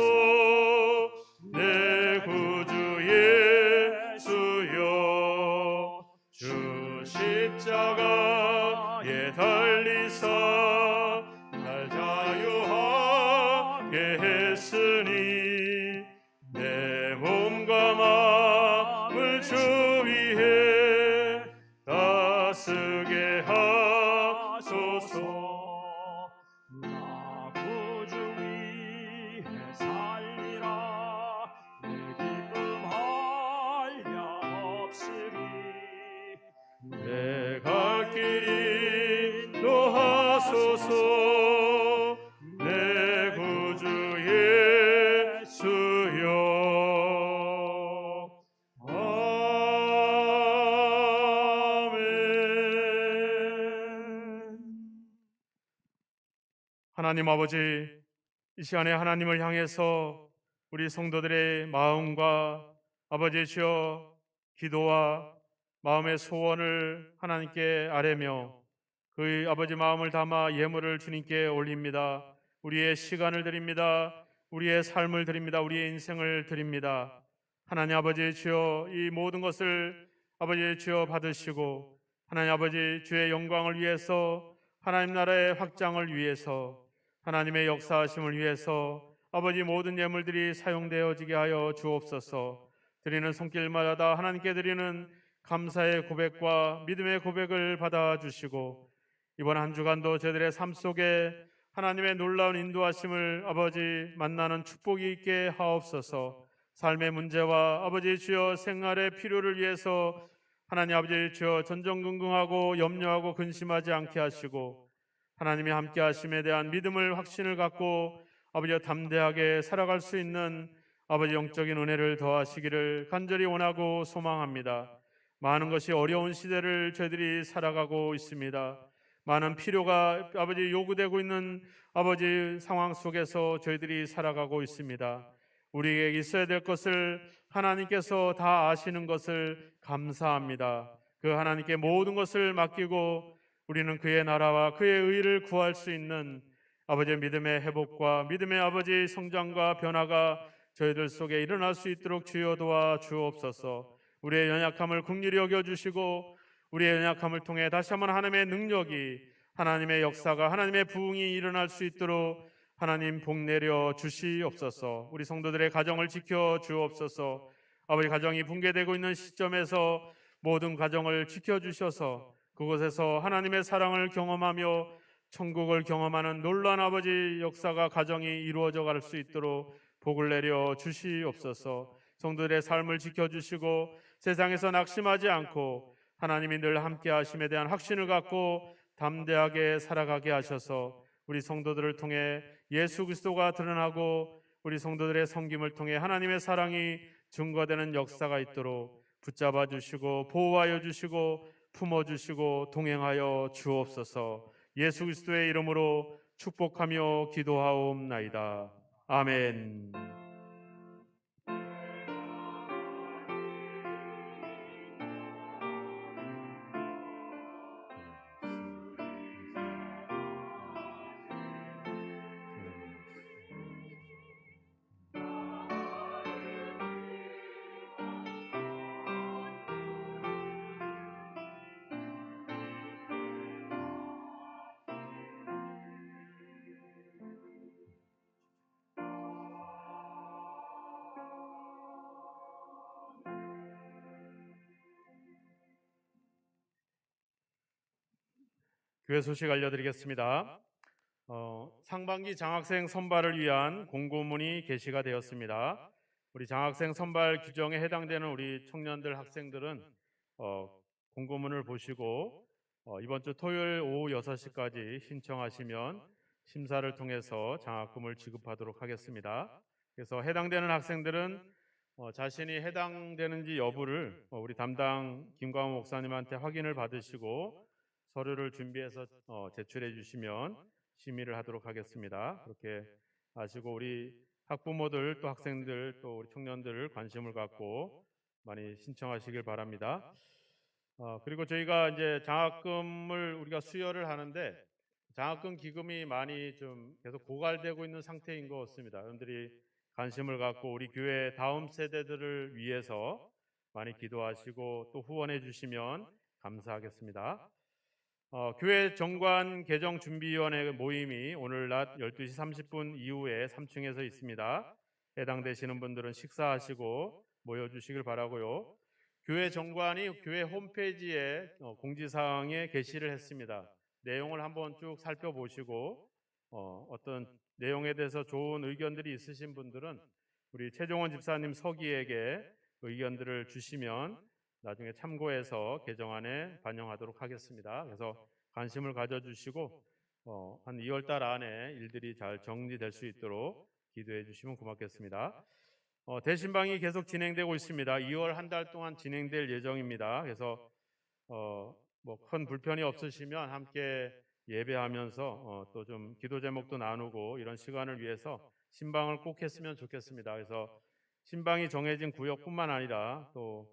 내 구주 예수여, 주 십자가에 달리사 날 자유하게 했으니 내 몸과 마음을 주 위에 다스게 하소서. 나 구주 위에 살리라. 내 기쁨할 양 없으리. 내 갈 길 인도하소서. 내 구주 예수여. 아멘. 하나님 아버지, 이 시간에 하나님을 향해서 우리 성도들의 마음과 아버지 주여 기도와 마음의 소원을 하나님께 아뢰며 그 아버지 마음을 담아 예물을 주님께 올립니다. 우리의 시간을 드립니다. 우리의 삶을 드립니다. 우리의 인생을 드립니다. 하나님 아버지 주여, 이 모든 것을 아버지 주여 받으시고 하나님 아버지 주의 영광을 위해서, 하나님 나라의 확장을 위해서, 하나님의 역사하심을 위해서 아버지 모든 예물들이 사용되어지게 하여 주옵소서. 드리는 손길마다 하나님께 드리는 감사의 고백과 믿음의 고백을 받아주시고 이번 한 주간도 저희들의 삶 속에 하나님의 놀라운 인도하심을 아버지 만나는 축복이 있게 하옵소서. 삶의 문제와 아버지 주여 생활의 필요를 위해서 하나님 아버지 주여 전전긍긍하고 염려하고 근심하지 않게 하시고 하나님이 함께 하심에 대한 믿음을 확신을 갖고 아버지여 담대하게 살아갈 수 있는 아버지 영적인 은혜를 더하시기를 간절히 원하고 소망합니다. 많은 것이 어려운 시대를 저희들이 살아가고 있습니다. 많은 필요가 아버지 요구되고 있는 아버지 상황 속에서 저희들이 살아가고 있습니다. 우리에게 있어야 될 것을 하나님께서 다 아시는 것을 감사합니다. 그 하나님께 모든 것을 맡기고 우리는 그의 나라와 그의 의를 구할 수 있는 아버지의 믿음의 회복과 믿음의 아버지 성장과 변화가 저희들 속에 일어날 수 있도록 주여 도와 주옵소서. 우리의 연약함을 긍휼히 여겨주시고 우리의 연약함을 통해 다시 한번 하나님의 능력이 하나님의 역사가 하나님의 부흥이 일어날 수 있도록 하나님 복 내려 주시옵소서. 우리 성도들의 가정을 지켜 주옵소서. 아버지 가정이 붕괴되고 있는 시점에서 모든 가정을 지켜주셔서 그곳에서 하나님의 사랑을 경험하며 천국을 경험하는 놀라운 아버지 역사가 가정이 이루어져 갈 수 있도록 복을 내려 주시옵소서. 성도들의 삶을 지켜주시고 세상에서 낙심하지 않고 하나님이 늘 함께 하심에 대한 확신을 갖고 담대하게 살아가게 하셔서 우리 성도들을 통해 예수 그리스도가 드러나고 우리 성도들의 섬김을 통해 하나님의 사랑이 증거되는 역사가 있도록 붙잡아 주시고 보호하여 주시고 품어 주시고 동행하여 주옵소서. 예수 그리스도의 이름으로 축복하며 기도하옵나이다. 아멘. 교회 소식 알려드리겠습니다. 상반기 장학생 선발을 위한 공고문이 게시가 되었습니다. 우리 장학생 선발 규정에 해당되는 우리 청년들 학생들은 공고문을 보시고 이번 주 토요일 오후 6시까지 신청하시면 심사를 통해서 장학금을 지급하도록 하겠습니다. 그래서 해당되는 학생들은 자신이 해당되는지 여부를 우리 담당 김광호 목사님한테 확인을 받으시고 서류를 준비해서 제출해 주시면 심의를 하도록 하겠습니다. 그렇게 아시고 우리 학부모들 또 학생들 또 우리 청년들 관심을 갖고 많이 신청하시길 바랍니다. 그리고 저희가 이제 장학금을 우리가 수여를 하는데 장학금 기금이 많이 좀 계속 고갈되고 있는 상태인 것 같습니다. 여러분들이 관심을 갖고 우리 교회 다음 세대들을 위해서 많이 기도하시고 또 후원해 주시면 감사하겠습니다. 교회 정관 개정 준비위원회 모임이 오늘 낮 12시 30분 이후에 3층에서 있습니다. 해당되시는 분들은 식사하시고 모여주시길 바라고요. 교회 정관이 교회 홈페이지에 공지사항에 게시를 했습니다. 내용을 한번 쭉 살펴보시고 어떤 내용에 대해서 좋은 의견들이 있으신 분들은 우리 최종원 집사님 서기에게 의견들을 주시면 나중에 참고해서 개정안에 반영하도록 하겠습니다. 그래서 관심을 가져주시고 한 2월 달 안에 일들이 잘 정리될 수 있도록 기도해 주시면 고맙겠습니다. 대신방이 계속 진행되고 있습니다. 2월 한 달 동안 진행될 예정입니다. 그래서 뭐 큰 불편이 없으시면 함께 예배하면서 또 좀 기도 제목도 나누고 이런 시간을 위해서 신방을 꼭 했으면 좋겠습니다. 그래서 신방이 정해진 구역뿐만 아니라 또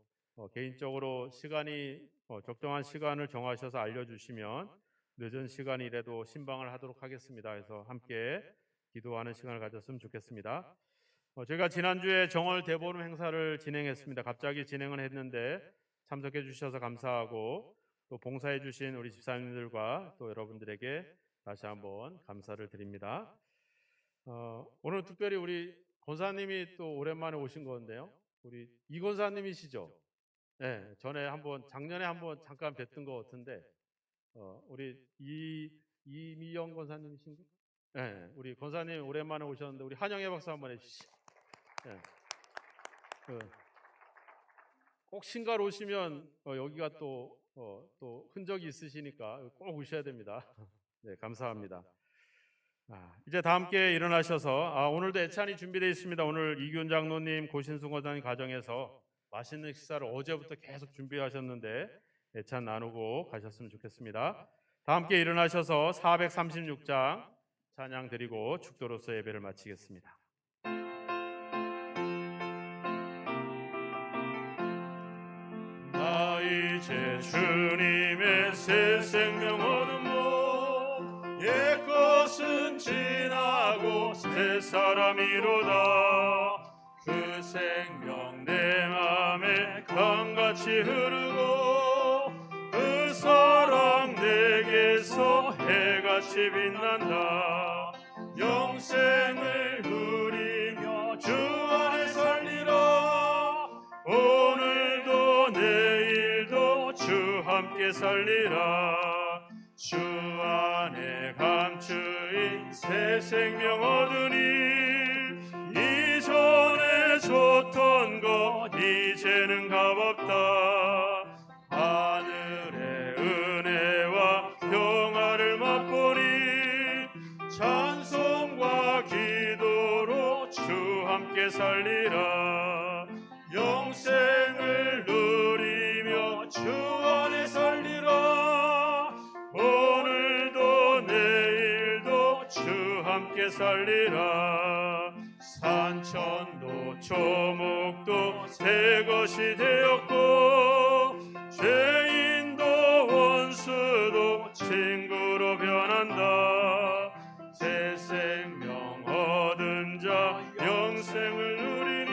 개인적으로 시간이 적정한 시간을 정하셔서 알려주시면 늦은 시간이라도 신방을 하도록 하겠습니다. 그래서 함께 기도하는 시간을 가졌으면 좋겠습니다. 저희가 지난주에 정월 대보름 행사를 진행했습니다. 갑자기 진행을 했는데 참석해 주셔서 감사하고 또 봉사해 주신 우리 집사님들과 또 여러분들에게 다시 한번 감사를 드립니다. 오늘 특별히 우리 권사님이 또 오랜만에 오신 건데요. 우리 이 권사님이시죠? 네, 작년에 한번 잠깐 뵀던 것 같은데 우리 이미영 권사님이신가? 네, 우리 권사님 오랜만에 오셨는데 우리 한영애 박수 한번 해주시죠. 네. 꼭 신갈 오시면 여기가 또 흔적이 있으시니까 꼭 오셔야 됩니다. 네, 감사합니다. 이제 다 함께 일어나셔서 오늘도 애찬이 준비되어 있습니다. 오늘 이균 장로님, 고신승 원장님 가정에서 맛있는 식사를 어제부터 계속 준비하셨는데 애찬 나누고 가셨으면 좋겠습니다. 다 함께 일어나셔서 436장 찬양 드리고 축도로서 예배를 마치겠습니다. 나 이제 주님의 새 생명 얻으모 옛 것은 지나고 새 사람이로다. 그 생명 내 맘에 강같이 흐르고 그 사랑 내게서 해같이 빛난다. 영생을 누리며 주 안에 살리라. 오늘도 내일도 주 함께 살리라. 주 안에 감추인 새 생명 얻으니 이전에 줬던 것 이제는 값없다. 하늘의 은혜와 평화를 맛보니 찬송과 기도로 주 함께 살리라. 영생을 누리며 주 안에 살리라. 오늘도 내일도 주 함께 살리라. 산천도 초목도 새 것이 되었고 죄인도 원수도 친구로 변한다. 새 생명 얻은 자 영생을 누리니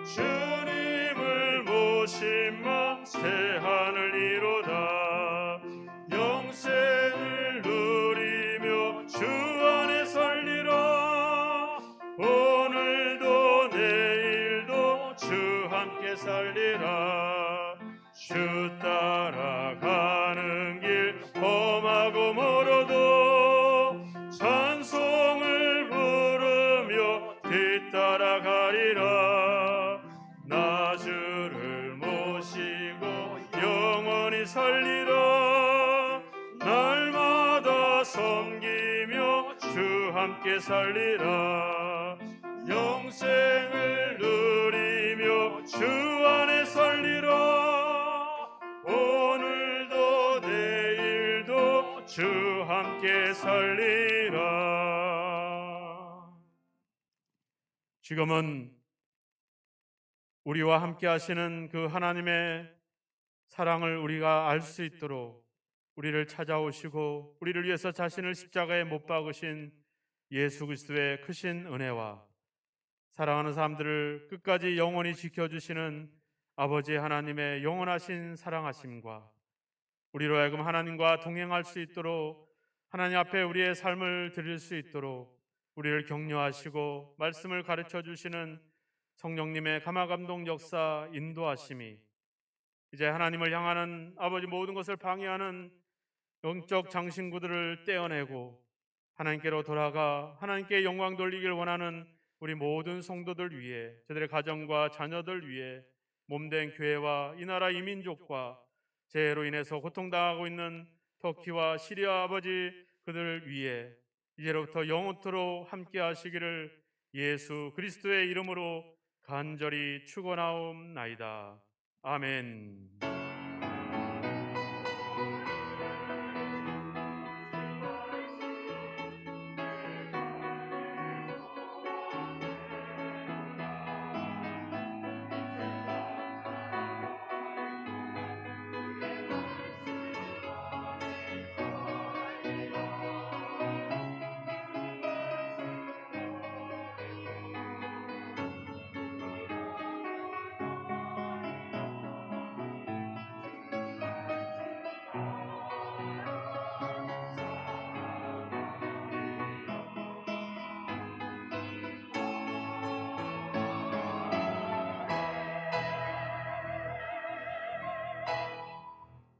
주님을 모심만 새 하늘 이로다. 영생을 누리며 주 안에 살리라. 오늘도 내일도 주 함께 살리라. 주 따라가는 길 험하고 멀어도 찬송을 부르며 뒤따라가리라. 나 주를 모시고 영원히 살리라. 날마다 섬기며 주 함께 살리라. 영생을 누리며 주 안에 살리라. 오늘도 내일도 주 함께 살리라. 지금은 우리와 함께 하시는 그 하나님의 사랑을 우리가 알 수 있도록 우리를 찾아오시고 우리를 위해서 자신을 십자가에 못 박으신 예수 그리스도의 크신 은혜와 사랑하는 사람들을 끝까지 영원히 지켜주시는 아버지 하나님의 영원하신 사랑하심과 우리로 하여금 하나님과 동행할 수 있도록 하나님 앞에 우리의 삶을 드릴 수 있도록 우리를 격려하시고 말씀을 가르쳐 주시는 성령님의 감화감동 역사 인도하심이 이제 하나님을 향하는 아버지 모든 것을 방해하는 영적 장신구들을 떼어내고 하나님께로 돌아가 하나님께 영광 돌리길 원하는 우리 모든 성도들 위해 저들의 가정과 자녀들 위해 몸된 교회와 이 나라 이민족과 재해로 인해서 고통당하고 있는 터키와 시리아 아버지 그들 위해 이제로부터 영원토록 함께 하시기를 예수 그리스도의 이름으로 간절히 축원하옵나이다. 아멘.